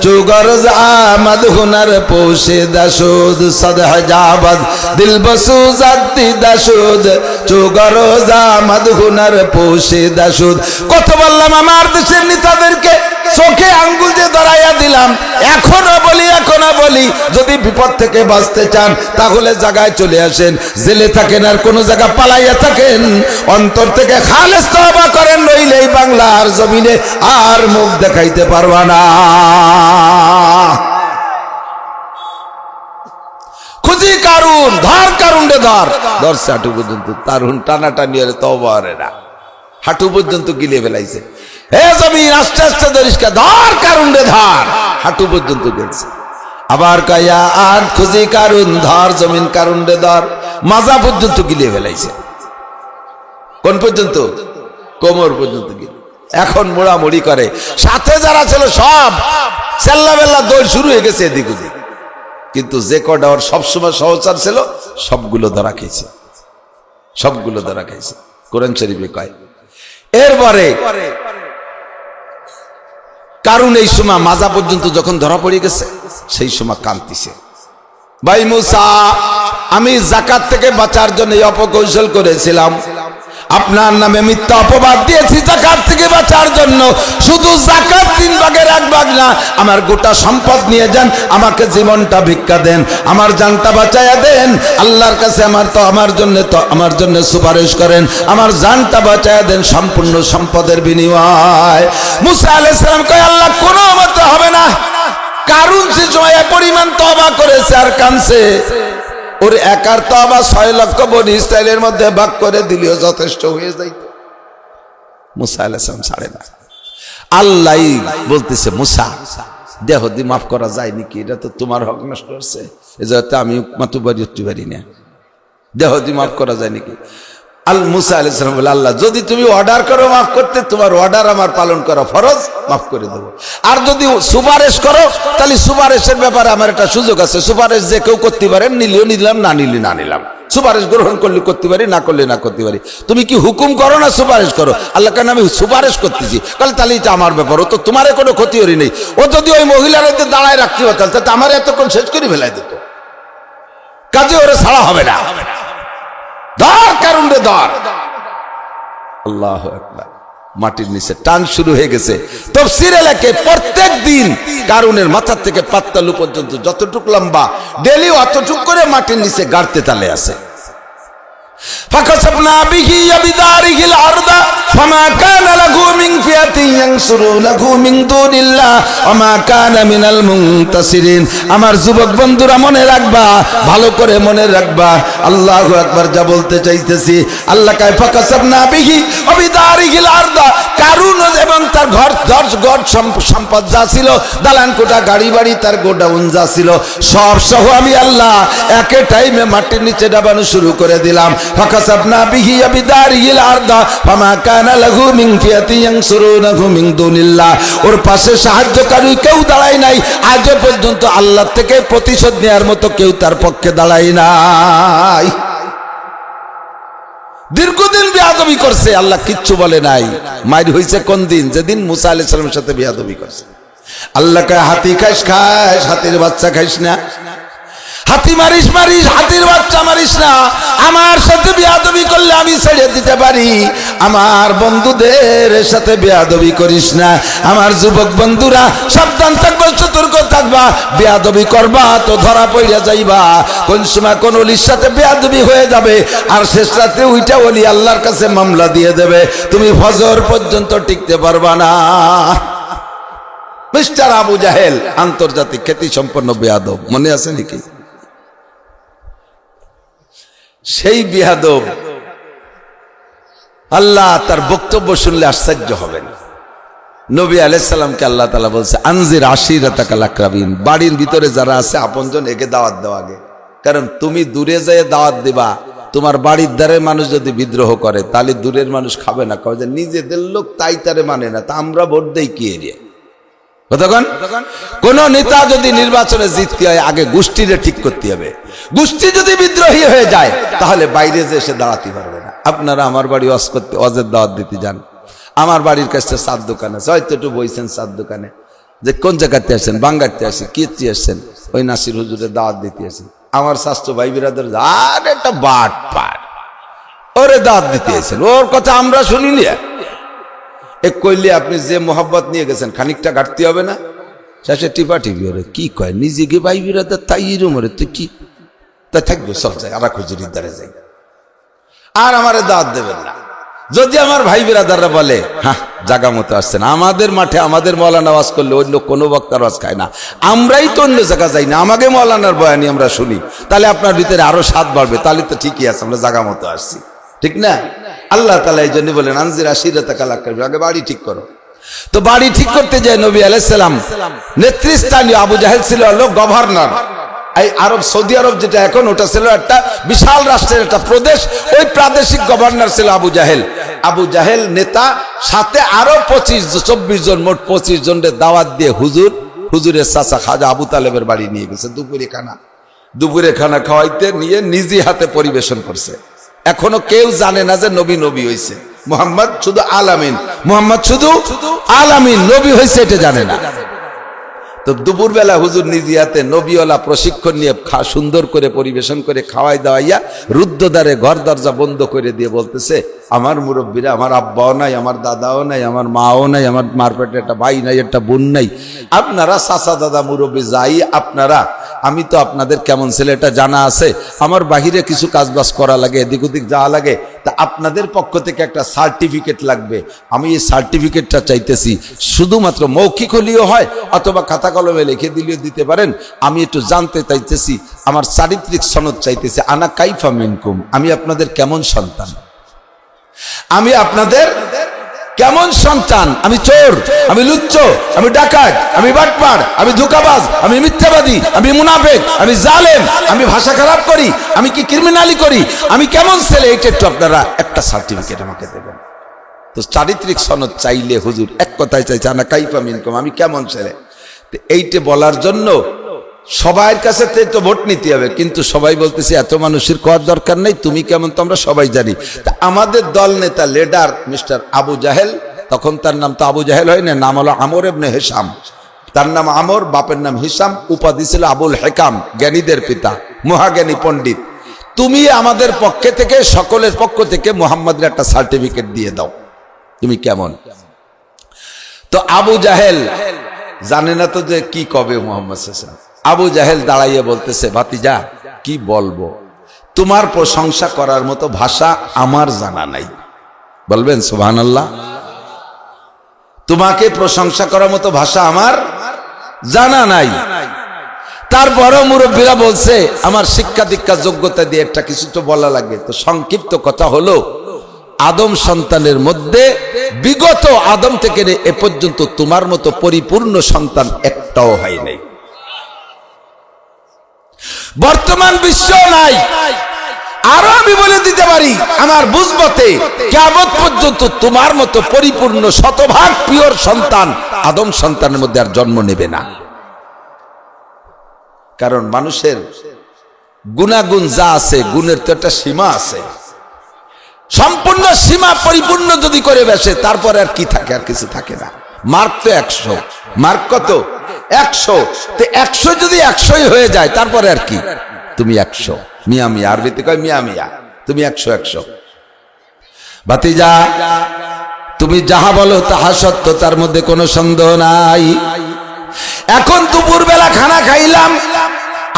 চুগর জামাদ হুনার পোশে দাসুদ, সদহ জাবাজ দিল বসুজাত দিদাসুদ চুগর জামাদ হুনার পোশে দাসুদ। কত বললাম আমার দেশের নেতাদেরকে, চোখে আঙ্গুল দিয়ে ধরাইয়া দিলাম, এখনো বলি যদি বিপদ থেকে বাঁচতে চান তাহলে জায়গায় চলে আসেন, জেলে থাকেন আর কোন জায়গা পালাইয়া থাকেন, অন্তর থেকে খালেস তওবা করেন, নইলে এই বাংলার জমিনে আর মুখ দেখাইতে পারবা না। খুঁজি কারুন, ধর কারুন রে ধর, ধরছে হাঁটু পর্যন্ত, তারুন টানাটানি আর তওবা রে না, হাঁটু পর্যন্ত গিলে ফেলাইছে। হে জমিন আস্তে আস্তে ধরিসকা, ধর কারুন রে ধর, হাঁটু পর্যন্ত গেছে। আবার কয়া আর খুঁজি কারুন ধর, জমিন কারুন রে ধর, মাজা পর্যন্ত গিলে ফেলাইছে। কোন পর্যন্ত? কোমর পর্যন্ত গিলে। এখন মোড়ামুড়ি করে, সাথে যারা ছিল সব চেল্লা বেল্লা দৌড় শুরু হয়ে গেছে এদিক ওদিক, কিন্তু যে কটা ওর সবসময় সহচার ছিল সবগুলো ধরা খেয়েছে, সবগুলো ধরা খেয়েছে। কোরআন শরীফে কয় এরপরে কারণ এই সময় মাজা পর্যন্ত যখন ধরা পড়ে গেছে সেই সময় কাঁদতেছে, ভাই মুসা আমি যাকাত থেকে বাঁচার জন্য এই অপকৌশল করেছিলাম, আপনার নামে মিথ্যা অপবাদ দিয়েছি যাকাত থেকে বাঁচার জন্য। শুধু যাকাত 3 ভাগের 1 ভাগ না, আমার গোটা সম্পদ নিয়ে যান, আমাকে জীবনটা ভিক্ষা দেন, আমার জানটা বাঁচাইয়া দেন, আল্লাহর কাছে আমার জন্য সুপারিশ করেন, আমার জানটা বাঁচাইয়া দেন সম্পূর্ণ সম্পদের বিনিময়। মুসা আলাইহিস সালাম কয় আল্লাহ কোনো মতে হবে না। কারণ সে সময় পরিমাণ তওবা করেছে আর কাঁদছে, ওর একার তওবা 6 লক্ষ বনি ইসরাইলের মধ্যে ভাগ করে দিলেও যথেষ্ট হয়ে যাইত। মুসা আলাইহিস সালাম ছাড়ে না। আল্লাহ বলতেছে মুসা দেহ দি মাফ করা যায় নাকি, এটা তো তোমার হক নষ্ট হচ্ছে, এই যে আমি মাতুবাড়ি উঠতে পারি না, দেহ দি মাফ করা যায় নাকি? মুসা আলাইহিস সালাম বলে, আল্লাহ যদি তুমি অর্ডার করো মাফ করতে, তোমার অর্ডার আমার পালন করা ফরজ, মাফ করে দেবো। আর যদি সুপারিশ করো তাহলে সুপারিশের ব্যাপারে আমার একটা সুযোগ আছে, সুপারিশ যে কেউ করতে পারেন, নিলেও নিলাম, না নিলে না নিলাম, সুপারিশ গ্রহণ করলে করতে পারি, না করলে না করতে পারি। তুমি কি হুকুম করো না সুপারিশ করো? আল্লাহ কেন আমি সুপারিশ করতেছি, তাহলে এটা আমার ব্যাপার, ও তো তোমার কোনো ক্ষতি হরি নেই। ও যদি ওই মহিলার দাঁড়ায় রাখতে পারতাম তাহলে আমার এতক্ষণ শেষ করে ফেলাই দিত, কাজে ওরে ছাড়া হবে না। ধর কারণ রে ধর। আল্লাহু আকবার। মাটির নিচে টান শুরু হয়ে গেছে। তাফসীরে লেখে প্রত্যেক দিন কারুনের মাথা থেকে পাত্তালু পর্যন্ত যতটুকু লম্বা, ডেলি অতটুক করে মাটির নিচে গাড়তে তালে আছে। فَكَسَفْنَا بِهِ وَبِدَارِهِ الْأَرْضَ فَمَا كَانَ لَهُ مِنْ فِئَةٍ يَنْصُرُونَهُ مِنْ دُونِ اللَّهِ وَمَا كَانَ مِنَ الْمُنْتَصِرِينَ। আমার যুবক বন্ধুরা মনে রাখবা, ভালো করে মনে রাখবা, আল্লাহু আকবার। যা বলতে চাইতেছি, আল্লাহ কয় فَكَسَفْنَا بِهِ وَبِدَارِهِ الْأَرْضَ, কারুন এবং তার ঘর সম্পদ যা ছিল, দালান কোঠা, গাড়ি বাড়ি, তার গোডাউন যা ছিল, সব সহ আমি আল্লাহ একে টাইমে মাটির নিচে ডাবানো শুরু করে দিলাম। فَكَسَفْنَا بِهِ وَبِدَارِهِ الْأَرْضَ فَمَا كَانَ لَهُ مِنْ فِئَةٍ يَنْصُرُونَهُ مِنْ دُونِ اللَّهِ। ওর পাশে সাহায্যকারী কেউ দাঁড়ায় নাই, আজ পর্যন্ত আল্লাহ থেকে প্রতিশোধ নেওয়ার মতো কেউ তার পক্ষে দাঁড়ায় নাই। দীর্ঘদিন বেয়াদবি করছে, আল্লাহ কিচ্ছু বলে নাই। মাইর হয়েছে কোন দিন? যেদিন মুসা আলাইহিস সালামের সাথে বেয়াদবি করছে। আল্লাহ কয় হাতি খাইস খাইস, হাতির বাচ্চা খাইস না। হাতি মারিস মারিস, হাতির বাচ্চা মারিস না। আমার সাথে বেয়াদবি করলে আমি ছেড়ে দিতে পারি, আমার বন্ধুদের সাথে বেয়াদবি করিস না। আমার যুবক বন্ধুরা সাবধান থাকবা, সতর্ক থাকবা, বেয়াদবি করবা তো ধরা পড়িয়া যাইবা। কোন সময় কোন ওলির সাথে বেয়াদবি হয়ে যাবে, আর শেষ রাতে ওইটা ওলি আল্লাহর কাছে মামলা দিয়ে দেবে, তুমি ফজর পর্যন্ত টিকতে পারবা না। মিস্টার আবু জাহেল আন্তর্জাতিক খ্যাতি সম্পন্ন বেয়াদব, মনে আছে নাকি? সেই বেয়াদব আল্লাহ তার বক্তব্য শুনলে আশ্চর্য হবেন। নবী আলাইহিস সালামকে আল্লাহ তাআলা বলছে, আনজির আশিরাতাকাল আকরাবিন, বাড়ির ভিতরে যারা আছে আপনজন একে দাওয়াত দাও আগে। কারণ তুমি দূরে যেয়ে দাওয়াত দিবা, তোমার বাড়ির দ্বারের মানুষ যদি বিদ্রোহ করে তাহলে দূরের মানুষ খাবে না, কবে যে নিজেদের লোক তাই তারে মানে না, তা আমরা ভোট দেই কি এরিয়া। কোন নেতা যদি নির্বাচনে জিততে হয় আগে গোষ্ঠীরে ঠিক করতে হবে। গোষ্ঠী যদি বিদ্রোহী হয়ে যায় তাহলে বাইরে যে এসে দাঁড়াতে পারবে না। আপনারা আমার বাড়ি ওয়াজ করতে, ওয়াজের দাওয়াত দিতে যান, আমার বাড়ির কাছে চার দোকান আছে, হয়তো একটু বইছেন চার দোকানে, যে কোন জায়গাতে আসছেন, বাঙ্গারতে আসছেন, কীর্তি আসছেন, ওই নাসির হুজুরের দাওয়াত দিতে আসেন। আমার স্বাস্থ্য ভাই বিরাদের আর একটা বাট পাট, ওরে দাওয়াত দিতে আসেন, ওর কথা আমরা শুনিনি। এক কইলে আপনি যে মোহাব্বত নিয়ে গেছেন খানিকটা ঘাটতি হবে না? শেষে টিপা টিপি ওরে কি কয়, নিজেকে ভাই বিরাদার তাই রুমরে তুই কি তাই থাকবে, সব যায় আর খুজুরির দ্বারে যাই, আর আমারে দাওয়াত দেবেন না। যদি আমার ভাই বিরাদাররা বলে হ্যাঁ জাগা মতো আসছেন, আমাদের মাঠে আমাদের মৌলানা ওয়াজ করলে অন্য কোনো বক্তার ওয়াজ খায় না, আমরাই তো অন্য জায়গা যাই না, আমাকে মৌলানার বয়ানি আমরা শুনি, তাহলে আপনার ভিতরে আরো স্বাদ বাড়বে, তাহলে তো ঠিকই আছে, আমরা জাগা মতো আসছি, ঠিক না? আল্লাহ তাআলা এই জন্য বলেন আনজির আশিরাতাকাল আকরাবিন, আগে বাড়ি ঠিক করো। তো বাড়ি ঠিক করতে যায় নবী আলাইহিস সালাম নেতৃস্থানীয় আবু জাহেল ছিল হলো গভর্নর। এই আরব, সৌদি আরব যেটা এখন, ওটা ছিল একটা বিশাল রাষ্ট্রের একটা প্রদেশ, ওই প্রাদেশিক গভর্নর ছিল আবু জাহেল। আবু জাহেল নেতা, সাথে আরো 24 জন, মোট 25 জনের দাওয়াত দিয়ে হুজুরের চাচা খাজা আবু তালেবের বাড়ি নিয়ে গেছে। দুপুরে খানা খাওয়াইতে নিয়ে নিজে হাতে পরিবেশন করছে। এখনো কেউ জানে না যে নবী হইছে, মুহাম্মদ শুধু আলামিন, মুহাম্মদ শুধু আলামিন, নবী হইছে এটা জানে না। তো দুপুরবেলা হুজুর নিজে হাতে নবীওয়ালা প্রশিক্ষণ নিয়ে সুন্দর করে পরিবেশন করে খাওয়াই দাওয়াইয়া রুদ্ধদ্বারে ঘর দরজা বন্ধ করে দিয়ে বলতেছে, আমার মুরব্বীরা, আমার আব্বাও নাই, আমার দাদাও নাই, আমার মাও নাই, আমার মার পেটে একটা ভাই নাই, একটা বোন নাই, আপনারা চাচা দাদা মুরব্বী যাই আপনারা, আমি তো আপনাদের কেমন ছেলে এটা জানা আছে, আমার বাহিরে কিছু কাজবাজ করা লাগে, এদিক ওদিক যাওয়া লাগে, তা আপনাদের পক্ষ থেকে একটা সার্টিফিকেট লাগবে, আমি এই সার্টিফিকেটটা চাইতেছি, শুধুমাত্র মৌখিক হলেও হয় অথবা খাতা কলমে লিখে দিলেও দিতে পারেন, আমি একটু জানতে চাইতেছি, আমার চারিত্রিক সনদ চাইতেছি, আনা কাইফা মিনকুম, আমি আপনাদের কেমন সন্তান, আমি আপনাদের কেমন সন্তান, আমি চোর, আমি লুচ্চ, আমি ডাকাত, আমি বাটপার, আমি ধোঁকাবাজ, আমি মিথ্যাবাদী, আমি মুনাফিক, আমি জালেম, আমি ভাষা খারাপ করি, আমি কি ক্রিমিনালি করি, আমি কেমন ছেলে, এটা একটু আপনারা একটা সার্টিফিকেট আমাকে দেবেন। তো চারিত্রিক সনদ চাইলে হুজুর এক কথায় চাইছে না কাইফা মিনকুম, আমি কেমন ছেলে। এইটা বলার জন্য সবার কাছে তো ভোট নিতে হবে, কিন্তু সবাই বলতেছে এত মানুষের কোয়ার দরকার নেই, তুমি কেমন তো আমরা সবাই জানি। তা আমাদের দল নেতা লিডার মিস্টার আবু জাহেল, তখন তার নাম তো আবু জাহেল হয় না, নাম হলো আমর ইবনে হিশাম। তার নাম আমর, বাপের নাম হিশাম, উপাধি ছিল আবুল হেকাম, জ্ঞানীদের পিতা, মহাজ্ঞানী পণ্ডিত। তুমি আমাদের পক্ষে থেকে, সকলের পক্ষ থেকে মুহাম্মাদের একটা সার্টিফিকেট দিয়ে দাও, তুমি কেমন। তো আবু জাহেল জানে না তো যে কি কবে মুহাম্মদ সাল্লাল্লাহু আলাইহি ওয়াসাল্লাম। আবু জাহেল দাঁড়াইয়ে বলতেছে, ভাতিজা কি বলবো, তোমার প্রশংসা করার মতো ভাষা আমার জানা নাই। বলবেন সুবহানাল্লাহ। তোমাকে প্রশংসা করার মতো ভাষা আমার জানা নাই। তার বড় মুরব্বীরা বলছে আমার শিক্ষা দীক্ষা যোগ্যতা দিয়ে একটা কিছু তো বলা লাগে। তো সংক্ষিপ্ত কথা হলো, আদম সন্তানের মধ্যে বিগত আদম থেকে এ পর্যন্ত তোমার মতো পরিপূর্ণ সন্তান একটাও হয় নাই, বর্তমান বিশ্ব নাই। আরো আমি বলে দিতে পারি আমার বুঝবতে, কিয়ামত পর্যন্ত তোমার মতো পরিপূর্ণ শতভাগ পিওর সন্তান আদম সন্তানের মধ্যে আর জন্ম নেবে না। কারণ মানুষের গুণাগুণ যা আছে, গুণের তো একটা সীমা আছে। সম্পূর্ণ সীমা পরিপূর্ণ যদি করে বসে, তারপরে আর কি থাকে, আর কিছু থাকে না। মার্ক তো 100, মার্ক কত 100। তো 100 যদি 100ই হয়ে যায়, তারপরে আর কি, তুমি 100। মিয়া মিয়া, আরবিতে কয় মিয়া মিয়া, তুমি 100। ভাতিজা তুমি যাহা বলো তাহা সত্য, তার মধ্যে কোনো সন্দেহ নাই। এখন দুপুর বেলা খানা খাইলাম,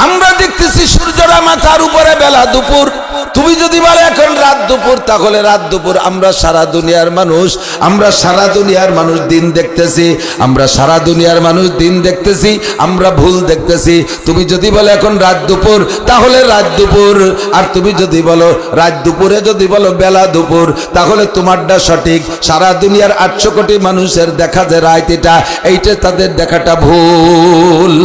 আমরা দেখতেছি সূর্যটা মাথার উপরে, বেলা দুপুর। তুমি যদি বলে এখন রাত দুপুর, তাহলে রাত দুপুর। আমরা সারা দুনিয়ার মানুষ, আমরা সারা দুনিয়ার মানুষ দিন দেখতেছি, আমরা সারা দুনিয়ার মানুষ দিন দেখতেছি, আমরা ভুল দেখতেছি। তুমি যদি বলে এখন রাত দুপুর, তাহলে রাত দুপুর। আর তুমি যদি বলো রাত দুপুরে, যদি বলো বেলা দুপুর, তাহলে তোমারটা সঠিক। সারা দুনিয়ার 800 কোটি মানুষের দেখা যে রাত এটা, এইটা তাদের দেখাটা ভুল।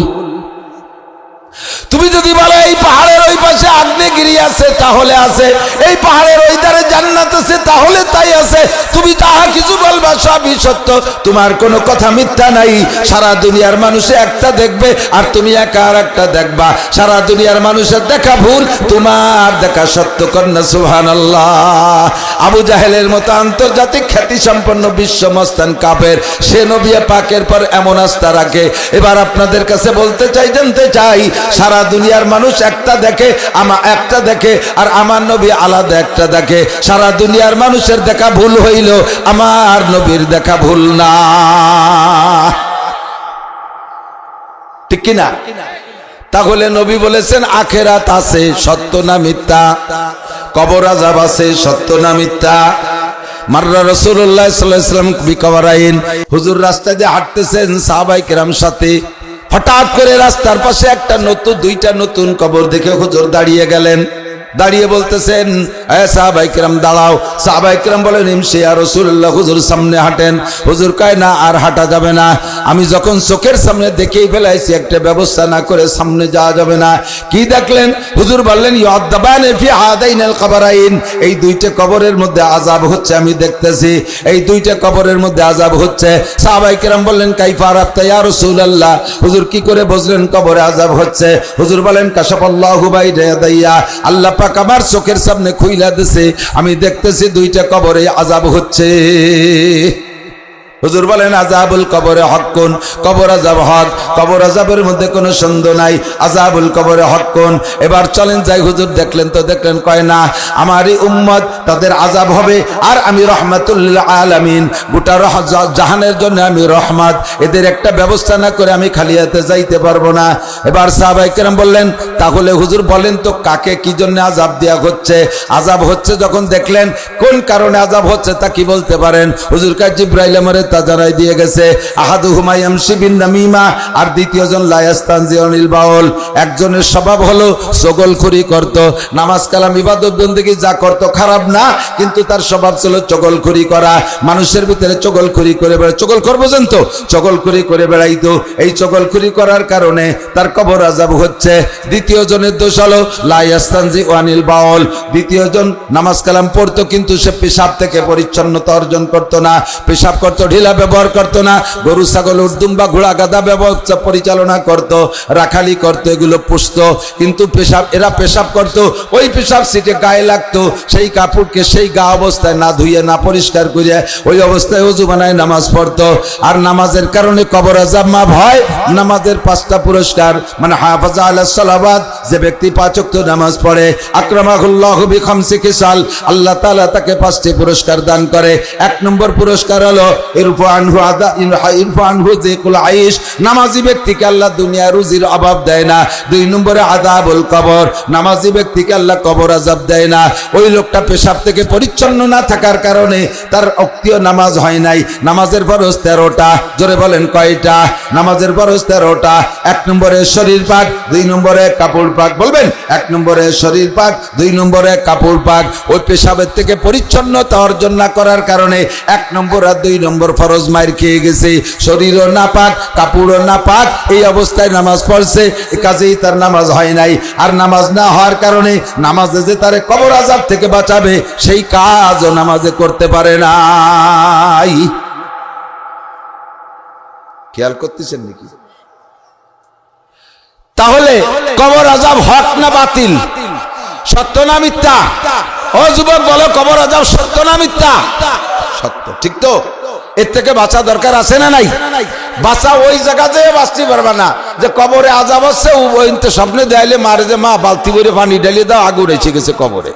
তুমি যদি বলো এই পাহাড়ের ওই পাশে আগ্নেয়গিরি আছে, তাহলে আছে। এই পাহাড়ের ওই ধারে জান্নাত আছে, তাহলে তাই আছে। তুমি তাহা কিছু বলবা, সবই সত্য, তোমার কোনো কথা মিথ্যা নাই। সারা দুনিয়ার মানুষে একটা দেখবে, আর তুমি একা আর একটা দেখবা। সারা দুনিয়ার মানুষের দেখা ভুল, তোমার দেখা সত্য। কন্যা সুবহানাল্লাহ। আবু জাহেলের মতো আন্তর্জাতিক খ্যাতি সম্পন্ন বিশ্ব মস্তান কাফের, সে নবী পাকের পর এমন আস্থা রাখে। এবার আপনাদের কাছে বলতে চাই, জানতে চাই, সারা দুনিয়ার মানুষ একটা দেখে, একটা দেখে, আর আমার নবী আলাদা একটা দেখে। সারা দুনিয়ার মানুষের দেখা ভুল হইল, আমার নবীর দেখা ভুল না, ঠিক কিনা? তাহলে নবী বলেছেন আখেরাত আছে, সত্য না মিথ্যা? কবর আযাব আছে, সত্য না মিথ্যা? মাররা রাসূলুল্লাহ সাল্লাল্লাহু আলাইহি ওয়াসাল্লাম বিকবরাইন, হুজুর রাস্তা দিয়ে হাঁটতেছেন সাহাবায়ে কেরাম সাথে। হঠাৎ করে রাস্তার পাশে একটা দুইটা নতুন কবর দেখে হুজুর দাঁড়িয়ে গেলেন। দাঁড়িয়ে বলতেছেন, সাহাবায়ে কেরাম দাঁড়াও। সাহাবায়ে কেরাম বলেন ইমশি ইয়া রাসূলুল্লাহ, হুজুর সামনে হাঁটেন। হুজুর কয় না, আর হাঁটা যাবে না। আমি যখন চোখের সামনে দেখেই ফেলাইছি, একটা ব্যবস্থা না করে সামনে যাওয়া যাবে না। কি দেখলেন? হুজুর বললেন ইউআযাবান ফি হাদাইনাল কবরাইন, এই দুইটা কবরের মধ্যে আযাব হচ্ছে, আমি দেখতেছি এই দুইটা কবরের মধ্যে আযাব হচ্ছে। সাহাবায়ে কেরাম বললেন কাইফা আরাফতা ইয়া রাসূলুল্লাহ, হুজুর কি করে বুঝলেন কবরে আযাব হচ্ছে? হুজুর বলেন কাশাফাল্লাহু বাইনা ইয়াদাইয়া, আল্লাহ পাক আমার চোখের সামনে খুইলা দিয়েছে, আমি দেখতেছি দুইটা কবরে আযাব হচ্ছে। হুজুর বলেন আযাবুল কবরে হক্কুন, কবর আযাব হক, কবর আযাবের মধ্যে কোনো সন্দেহ নাই। আযাবুল কবরে হক্কুন। এবার চলেন যাই। হুজুর দেখলেন তো দেখলেন, কয় না আমারই উম্মত তাদের আযাব হবে, আর আমি রাহমাতুল লিল আলামিন, গোটা জাহানের জন্য আমি রহমত। এদের একটা ব্যবস্থা না করে আমি খালি হাতে যাইতে পারবো না। এবার সাহাবায়ে কেরাম বললেন তাহলে হুজুর বলেন তো কাকে কি জন্য আযাব দেয়া হচ্ছে? আযাব হচ্ছে যখন দেখলেন, কোন কারণে আযাব হচ্ছে তা কি বলতে পারেন? হুজুর কয় জিবরাইল আমারে নিরাপত্তা জানাই দিয়ে গেছে। আহাদুহুমা ইয়ামশি বিন নামিমা, আর দ্বিতীয়জন লা ইয়াস্তানজিউনিল বাউল। একজনের স্বভাব হলো চগলখড়ি করত, নামাজ কালাম ইবাদত বন্দেগী যা করত খারাপ না, কিন্তু তার স্বভাব ছিল চগলখড়ি করা, মানুষের ভিতরে চগলখড়ি করে বেড়ায়। চগলখড় বোঝেন তো, চগলখড়ি করে বেড়াইতো। এই চগলখড়ি করার কারণে তার কবর আযাব হচ্ছে। দ্বিতীয় জনের দোষ হলো লা ইয়াস্তানজিউনিল বাউল, দ্বিতীয় জন নামাজ কালাম পড়তো কিন্তু সে পেশাব থেকে পরিচ্ছন্নতা অর্জন করতো না, পেশাব করতো, ঢিলা ব্যবহার করতো না, গরু ছাগল উর্দুম বা ঘোড়া গাধা ব্যবস্থা পরিচালনা করতো, রাখালি করতো, এগুলো পুষতো, কিন্তু পেশাব এরা পেশাব করতো, ওই পেশাব সিটে গায়ে লাগতো, সেই কাপড়কে সেই গা অবস্থায় না ধুইয়ে না পরিষ্কার করে ওই অবস্থায় ওযু বানায় নামাজ পড়তো। আর নামাজের কারণে কবর আযাব মাফ হয়। নামাজের 5টা পুরস্কার, মানে হাফাজা আলাস সালাওয়াত, যে ব্যক্তি 5 ওয়াক্ত নামাজ পড়ে, আকরামাহুল্লাহু বিখামসি খিসাল, আল্লাহ তাআলা তাকে 5টি পুরস্কার দান করে। 1 নম্বর পুরস্কার হলো ইরফা আনহু যিকুল আইশ, নামাজি ব্যক্তিকে আল্লাহ দুনিয়া রুজির অভাব দেয় না। 2 নম্বরে আযাবুল কবর, নামাজি ব্যক্তিকে আল্লাহ কবর আযাব দেয় না। ওই লোকটা পেশাব থেকে পরিচ্ছন্ন না থাকার কারণে তার অক্তীয় নামাজ হয় নাই। নামাজের ফরজ 13টা, জোরে বলেন কয়টা? নামাজের ফরজ 13টা। 1 নম্বরে শরীর পাক, 2 নম্বরে কাপড় পাক। বলবেন 1 নম্বরে শরীর পাক, 2 নম্বরে কাপড় পাক। ওই পেশাবের থেকে পরিচ্ছন্নতা অর্জন না করার কারণে 1 নম্বর আর 2 নম্বর ফরজ মার খেয়ে গেছে। শরীরও না পাক, কাপড়ও না পাক, এই অবস্থায় নামাজ পড়ছে, কাজেই তার নামাজ হয় নাই। আর নামাজ না হওয়ার কারণে নামাজে যে তারে কবর আযাব থেকে বাঁচাবে সেই কাজও নামাজে করতে পারে নাই। খেয়াল করতেছেন নাকি? তাহলে কবর আযাব হক না বাতিল, সত্য না মিথ্যা? ও যুবক বলো, কবর আযাব সত্য না মিথ্যা? সত্য, ঠিক তো? এর থেকে বাঁচা দরকার আছে না নাই? বাঁচা ওই জায়গাতে বাঁচতে পারবে না যে কবরে আযাব হচ্ছে, ওই স্বপ্নে দেয়ালে মারে যে মা বালতি ভরে পানি ঢেলে দাও, আগুন এসে গেছে কবরে।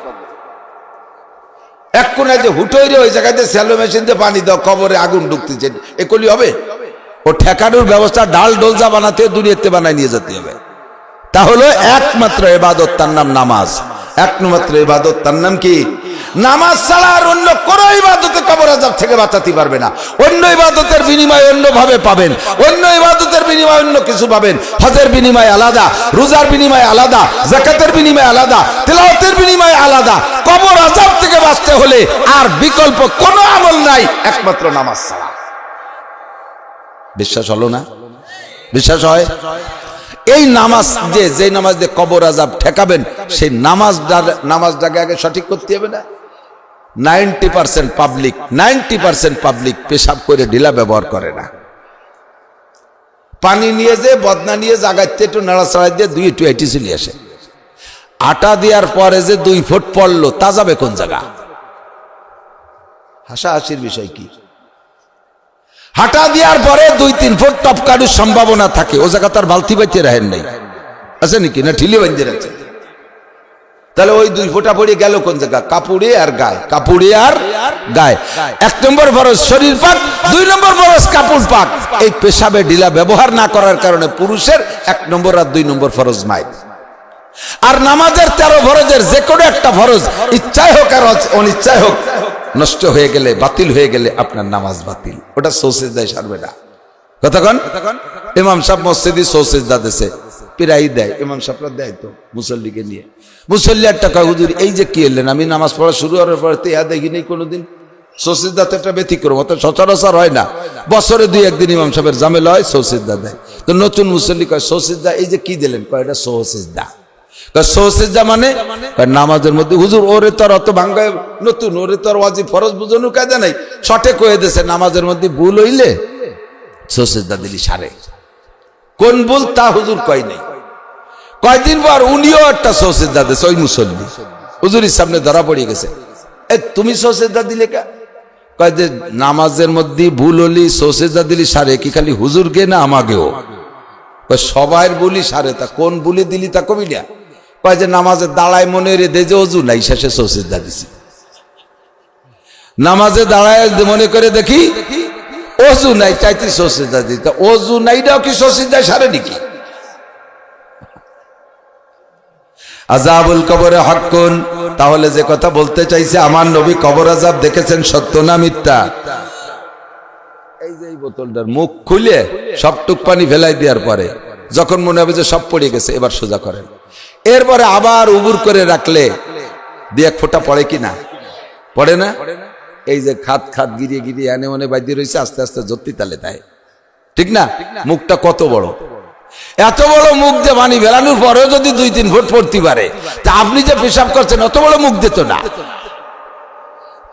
এক কোনায় যে হুটোইরে ওই জায়গাতে স্যালো মেশিন দিয়ে পানি দাও, কবরে আগুন ঢুকতেছে, এগুলি হবে? ও ঠেকানোর ব্যবস্থা ডাল ডোলজা বানাতে দুনিয়াতে বানায় নিয়ে যেতে হবে। তাহলে একমাত্র ইবাদত, তার নাম নামাজ। একমাত্র ইবাদত, তার নাম কি? নামাজ ছাড়া আর অন্য কোন ইবাদতে কবর আযাব থেকে বাঁচাতে পারবে না। অন্য ইবাদতের বিনিময়ে অন্য ভাবে পাবেন, অন্য ইবাদতের বিনিময়ে অন্য কিছু পাবেন। হজের বিনিময়ে আলাদা, রোজার বিনিময়ে আলাদা, যাকাতের বিনিময়ে আলাদা, তিলাওয়াতের বিনিময়ে আলাদা। কবর আযাব থেকে বাঁচতে হলে আর বিকল্প কোনো আমল নাই, একমাত্র নামাজ ছাড়া। বিশ্বাস হলো না? বিশ্বাস হয়? এই নামাজ যে নামাজ দিয়ে কবর আযাব ঠেকাবেন, সেই নামাজটাকে আগে সঠিক করতে হবে না? 90% পাবলিক পেশাব করে ঢিলা ব্যবহার করে না। পানি নিয়ে যে বদনা নিয়ে জাগাইতে একটু নাড়াচাড়া দিয়ে 2 একটু এটি চলে আসে। আটা দেওয়ার পরে যে 2 ফুট পড়লো, তা যাবে কোন জায়গা? হাসাহাসির বিষয় কি? হাঁটা দেওয়ার পরে 2-3 ফুট টপকানোর সম্ভাবনা থাকে, ও জায়গা তার বালতি বাইতে রাখেন নাই, আছে নাকি? না ঠিলি বাঁধতে রাখছে। তাহলে ওই 2 ফোঁটা পড়ে গেল কোন জায়গা? কাপড়ে আর গায়ে, কাপড়ে আর গায়ে। 1 নম্বর ফরজ শরীর পাক, 2 নম্বর ফরজ কাপড় পাক। এই পেশাবে ঢিলা ব্যবহার না করার কারণে পুরুষের 1 নম্বর আর 2 নম্বর ফরজ মাইল। আর নামাজের 13 ফরজের যে কোনো একটা ফরজ ইচ্ছায় হোক আর অনিচ্ছায় হোক নষ্ট হয়ে গেলে, বাতিল হয়ে গেলে আপনার নামাজ বাতিল। ওটা সৌসিজদায় সারবে না। কতক্ষণ ইমাম সাহেব মসজিদে সৌসিজদা দিছে, প্রায় দেয়, ইমাম সাহেবরা দেয় তো মুসল্লিকে নিয়ে। মুসল্লি একটা কয়, হুজুর এই যে কি এলেন, আমি নামাজ পড়া শুরু হওয়ার পরে তো ইহা দেখিনি কোনোদিন। সৌসিজদা তো একটা ব্যতিক্রম, অত সচরাচর হয় না। বছরে 2-1 দিন ইমাম সাহেবের ঝামেলা হয়, সৌসিজদা দেয়। তো নতুন মুসল্লি কয়, সৌসিজদা এই যে কি দিলেন? কয় এটা সৌসিজদা। সৌসিজদা মানে নামাজের মধ্যে। হুজুর ওরে তোর অত ভাঙ্গায় নতুন, ওরে তোর ওয়াজিব ফরজ বুঝানোর কায়দা নাই, সঠিক হয়ে দিয়েছে। নামাজের মধ্যে ভুল হইলে সৌসিজদা দিলি সারে। কোন ভুল তা হুজুর কয় নাই। কয়দিন পর উনিও একটা সৌসিজদা দিয়েছে, ওই মুসল্লি হুজুরের সামনে ধরা পড়ে গেছে। তুমি সৌসিজদা দিলে কা? কয় যে নামাজের মধ্যে ভুল হলি সৌসিজদা দিলি সারে, কি খালি হুজুরকে না আমাকেও? সবাই বলি সারে, তা কোন বলি দিলি তা কবি না? কয় যে নামাজে দাঁড়ায় মনে রে দে যে অজু নাই, শেষে সৌসিজদা দিছি। নামাজে দাঁড়ায় মনে করে দেখি অজু নাই, চাইতে সৌসিজদা দিই। তা অজু নাইটাও কি সৌসিজদা সারে নাকি? আযাবুল কবরে হক্কুন। তাহলে যে কথা বলতে চাইছে, আমার নবী কবর আযাব দেখেছেন, সত্য না মিথ্যা? এই যে এই বোতলটার মুখ খুলে সব টুক পানি ফেলাই দেওয়ার পরে যখন মনে হবে যে সব পড়ে গেছে এবার সোজা করেন, এরপরে আবার উবুর করে রাখলে দুই এক ফোঁটা পড়ে কিনা? পড়ে না? এই যে খাত খাত গিরিয়ে গিরিয়ে এনে মনে বাজিয়ে রয়েছে, আস্তে আস্তে জত্তি তালে দেয়, ঠিক না? মুখটা কত বড়, এত বড় মুখ দিয়ে পানি ফেলানোর পরেও যদি 2-3 ফুট পড়তে পারে, তা আপনি যে পেশাব করছেন অত বড় মুখ দিত না।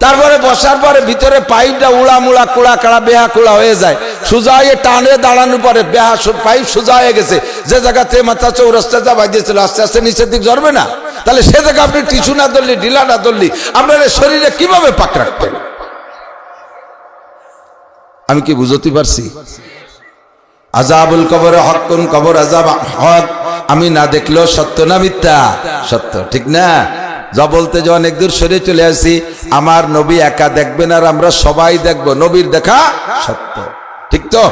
তারপরে বসার পরে ভিতরে পাইপটা উড়া মুড়া কুড়া কাড়া বেহা কুড়া হয়ে যায়, সোজা হয়ে টানে দাঁড়ানোর পরে বেহা পাইপ সোজা হয়ে গেছে, যে জায়গাতে মাথা চৌরাস্তা যা বাজিয়েছিল আস্তে আস্তে নিচের দিক ঝরবে না? তাহলে সে জায়গা আপনি টিস্যু না ধরলি, ঢিলা না ধরলি, আপনার শরীরে কিভাবে পাক রাখবেন? আমি কি বুঝতে পারছি? আযাবুল কবর হকুন, কবর আযাব হক, আমি না দেখলেও সত্য না মিথ্যা? সত্য, ঠিক না? যা বলতে যে অনেক দূর সরে চলে আসি, আমার নবী একা দেখবেন আর আমরা সবাই দেখব, নবীর দেখা সত্য, ঠিক তো?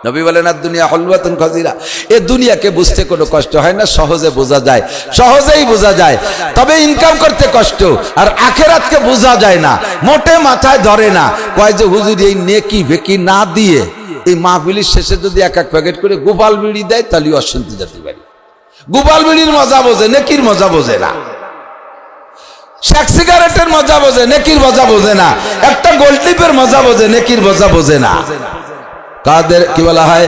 নবী বলেন আর দুনিয়া হলওয়াতুন খাজিরা, এই দুনিয়াকে বুঝতে কোনো কষ্ট হয় না, সহজে বোঝা যায়, সহজেই বোঝা যায়, তবে ইনকাম করতে কষ্ট। আর আখেরাতকে বোঝা যায় না, মোটে মাথায় ধরে না। কয় যে হুজুর এই নেকি ভেকি না দিয়ে এই মাহফিলের শেষে যদি এক এক প্যাকেট করে গোপাল বিড়ি দেয় তাহলে অশান্তি যেতে পারি। গোপাল বিড়ির মজা বোঝে, নেকির মজা বোঝে না। শেখ সিগারেটের মজা বোঝে, নেকির মজা বোঝে না। একটা গোলটিপের মজা বোঝে, নেকির মজা বোঝে না। কাদের কি বলা হয়?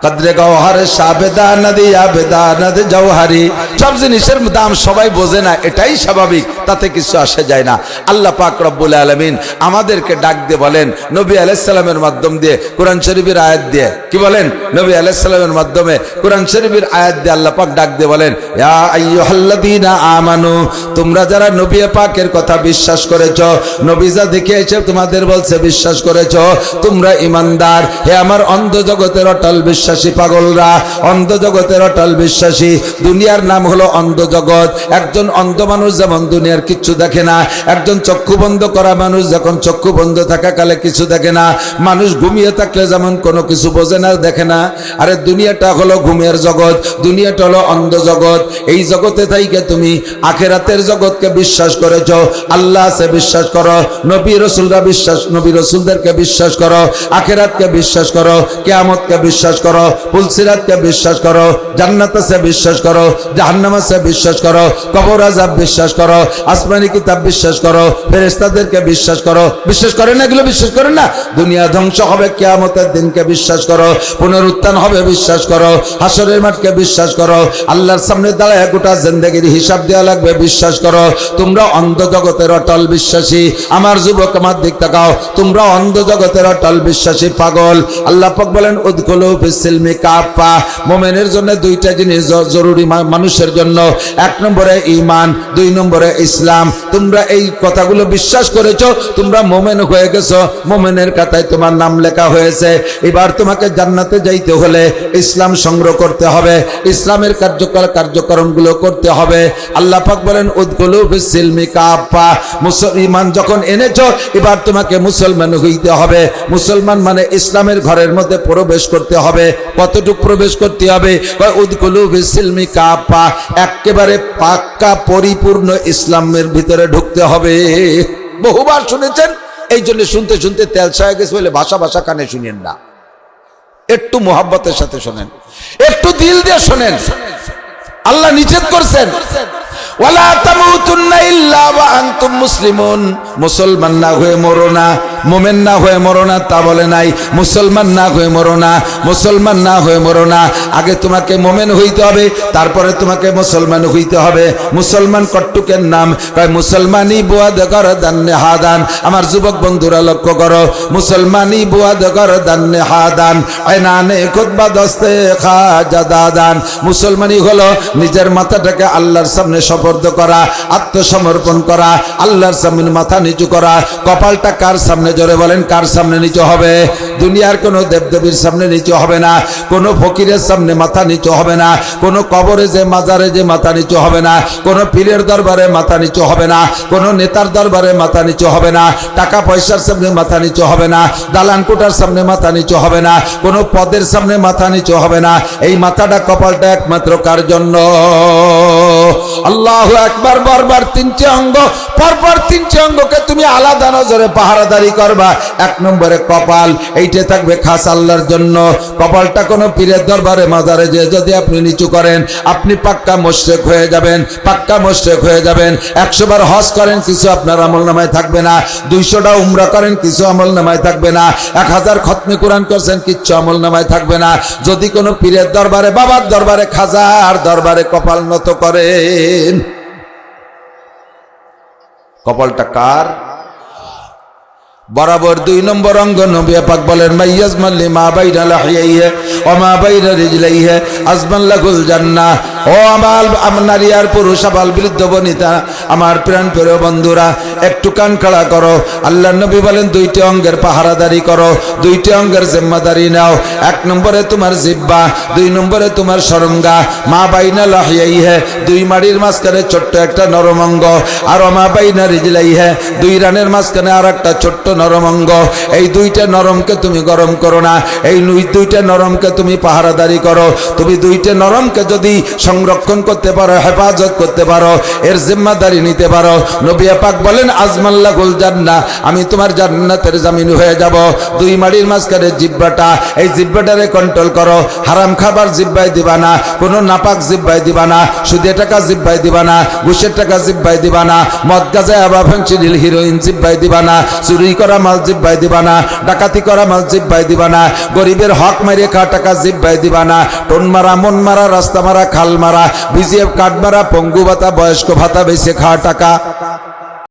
কদরে গওহার সাবেদা নদী আবেদা নদী জওহারি, সব জিনিসের দাম সবাই বোঝে না, এটাই স্বাভাবিক, তাতে কিছু আসে যায় না। আল্লাহ পাক রব্বুল আলামিন আমাদেরকে ডাক দিয়ে বলেন নবী আলাইহিস সালামের মাধ্যম দিয়ে, কোরআন শরীফের আয়াত দিয়ে, কি বলেন? নবী আলাইহিস সালামের মাধ্যমে কোরআন শরীফের আয়াত দিয়ে আল্লাহ পাক ডাক দিয়ে বলেন, ইয়া আইয়ুহাল্লাযীনা আমানু, তোমরা যারা নবী পাকের কথা বিশ্বাস করেছো, নবী যা দেখে এসে তোমাদের বলছে বিশ্বাস করেছো, তোমরা ঈমানদার। হে আমার অন্ধ জগতের অটল বিশ্বাসী পাগলরা, অন্ধ জগতের অটল বিশ্বাসী। দুনিয়ার নাম হলো অন্ধ জগৎ। একজন অন্ধ মানুষ যেমন দুনিয়ার কিচ্ছু দেখে না, একজন চক্ষু বন্ধ করা মানুষ যখন চক্ষু বন্ধ থাকাকালে কিছু দেখে না, মানুষ ঘুমিয়ে থাকলে যেমন কোনো কিছু বোঝে না, দেখে না। আরে দুনিয়াটা হলো ঘুমের জগৎ, দুনিয়াটা হলো অন্ধ জগৎ। এই জগতে থাইকে তুমি আখেরাতের জগৎকে বিশ্বাস করেছো, আল্লাহ আছে বিশ্বাস করো, নবী রাসূলরা বিশ্বাস, নবী রাসূলদেরকে বিশ্বাস করো, আখেরাতকে বিশ্বাস করো, কিয়ামতকে বিশ্বাস করো, পুলসিরাতকে বিশ্বাস করো, জান্নাত আছে বিশ্বাস করো, জাহান্নাম আছে বিশ্বাস করো, কবর আযাব বিশ্বাস করো, আসমানি কিতাব বিশ্বাস করো, ফেরেশতাদেরকে বিশ্বাস করো। বিশ্বাস করেন না? এগুলো বিশ্বাস করেন না? দুনিয়া ধ্বংস হবে, কিয়ামতের দিনকে বিশ্বাস করো, পুনরুত্থান হবে বিশ্বাস করো, হাসরের মাঠকে বিশ্বাস করো, আল্লাহর সামনে দাঁড়ায় গোটা জিন্দেগির হিসাব দেওয়া লাগবে বিশ্বাস করো। তোমরা অন্ধ জগতের অটল বিশ্বাসী। আমার যুবক আমার দিক তাকাও, তোমরা অন্ধ জগতের অটল বিশ্বাসী পাগল। আল্লাহ পাক বলেন উদখুলু ফিস-সিলমি কাফা, মুমিনের জন্য দুইটা জিনিস জরুরি মানুষের জন্য, এক নম্বরে ঈমান, দুই নম্বরে ইসলাম। তোমরা এই কথাগুলো বিশ্বাস করেছো, তোমরা মুমিন হয়ে গেছো, মুমিনের খাতায় তোমার নাম লেখা হয়েছে। এবার তোমাকে জান্নাতে যাইতে হলে ইসলাম সংগ্রহ করতে হবে, ইসলামের কার্যক্রমগুলো করতে হবে। আল্লাহ পাক বলেন উদখুলু ফিস-সিলমি কাফা, ঈমান যখন এনেছো এবার তোমাকে মুসলমান হইতে হবে। মুসলমান মানে ইসলামের ঘরের মধ্যে প্রবেশ করতে হবে। কতটুকু প্রবেশ করতে হবে? উদখুলু ফিস-সিলমি কাফা, একেবারে পাক্কা পরিপূর্ণ ইসলামের ভিতরে ঢুকতে হবে। বহুবার শুনেছেন, এই জন্য শুনতে শুনতে তেল ছায়া গেছে বলে ভাষা ভাষা কানে শুনেন না, একটু মোহাব্বতের সাথে শোনেন, একটু দিল দিয়ে শোনেন। আল্লাহ নিষেধ করছেন ওয়ালা তামুতুন্না ইল্লা ওয়া আনতুম মুসলিমুন, মুসলমান না হয়ে মরো না, মুমিন না হয়ে মরো না তা বলে নাই, মুসলমান না হয়ে মরো না, মুসলমান না হয়ে মরো না। আগে তোমাকে মুমিন হইতে হবে, তারপরে তোমাকে মুসলমান হইতে হবে। মুসলমান কট্টুকের নাম, কয় মুসলমানি বুয়াদ গরদান নেহাদান। আমার যুবক বন্ধুরা লক্ষ্য করো, মুসলমানি বুয়াদ গরদান নেহাদান, আয়নানে খুতবা দস্তে খাজা দাদান। মুসলমানি হলো নিজের মাথাটাকে আল্লাহর সামনে সপর্দ করা, আত্মসমর্পণ করা, আল্লাহর সামনে মাথা নিচু করা। কপালটা কার সামনে, জোরে বলেন, কার সামনে নিচু হবে? দুনিয়ার কোনো দেবদেবীর সামনে নিচু হবে না, কোনো ফকিরের সামনে মাথা নিচু হবে না, কোনো কবরে যে মাজারে যে মাথা নিচু হবে না, কোনো পীরের দরবারে মাথা নিচু হবে না, কোনো নেতার দরবারে মাথা নিচু হবে না, টাকা পয়সার সামনে মাথা নিচু হবে না, দালান কোঠার সামনে মাথা নিচু হবে না, কোনো পদের সামনে মাথা নিচু হবে না। এই মাথাটা কপালটা একমাত্র কার জন্য? আল্লাহু আকবার। বারবার তিনটি অঙ্গ, পরপর তিনটি অঙ্গকে তুমি আলাদা নজরে পাহারাদারি করবা 1 নম্বরে কপাল, এইটা থাকবে খাস আল্লাহর জন্য। কপালটা কোনো পীরের দরবারে মাজারে যে যদি আপনি নিচু করেন, আপনি পাক্কা মুশরিক হয়ে যাবেন, পাক্কা মুশরিক হয়ে যাবেন। 100 বার হজ করেন, কিছু আপনার আমলনামায় থাকবে না। 200টা উমরা করেন, কিছু আমলনামায় থাকবে না। 1000 খতমে কোরআন করছেন, কিচ্ছু আমলনামায় থাকবে না। যদি কোনো পীরের দরবারে, বাবার দরবারে, খাজার দরবারে কপাল নত করেন। কপালটা কার? বরাবর 2 নম্বর অঙ্গ। নবী পাক বলেন, মাইয়াজমাল্লি মা বাইনা লাহিয়াইহি ওয়া মা বাইনা রিজলাইহি আজমান লাহুল জান্নাহ। ও আমার নারী আর পুরুষ, আবাল বৃদ্ধ বনিতা, আমার প্রাণ প্রিয় বন্ধুরা, একটু কান খাড়া করো। আল্লাহর নবী বলেন, 2টি অঙ্গের পাহারাদারি করো, 2টি অঙ্গের জিম্মাদারি নাও। 1 নম্বরে তোমার জিহ্বা, 2 নম্বরে তোমার শরঙ্গা। মা বাইনা লাহিয়াইহি, 2 মাড়ির মাঝখানে ছোট্ট একটা নরম অঙ্গ। আর মা বাইনা রিজলাইহি, 2 রানের মাঝখানে আর একটা ছোট্ট নরম অঙ্গ। এই 2টা নরমকে তুমি গরম করো না, এই 2টা নরমকে তুমি পাহারাদারি করো। তুমি 2টা নরমকে যদি সংরক্ষণ করতে পারো, হেফাজত করতে পারো, এর জিম্মাদারি নিতে পারো, নবী পাক বলেন, আজমাল্লাহুল জান্নাহ, আমি তোমার জান্নাতের জামিন হয়ে যাব। 2 মাড়ির মাঝখানে জিহ্বাটা, এই জিহ্বাটারে কন্ট্রোল করো। হারাম খাবার জিহ্বায় দিবা না, কোনো নাপাক জিহ্বায় দিবা না, সুদের টাকা জিহ্বায় দিবা না, ঘুষের টাকা জিহ্বায় দিবা না, মদ গাঁজা আবা ফেন্সিডিল হিরোইন জিহ্বায় দিবা না, চুরি করা মাল জিহ্বায় দিবা না, ডাকাতি করা মাল জিহ্বায় দিবা না, গরিবের হক মারিয়ে খাওয়া টাকা জিহ্বায় দিবা না, টোন মারা, মন মারা, রাস্তা মারা, খাল মারা, বিজিএফ কার্ড মারা, পঙ্গু ভাতা, বয়স্ক ভাতা বেঁচে খাওয়া টাকা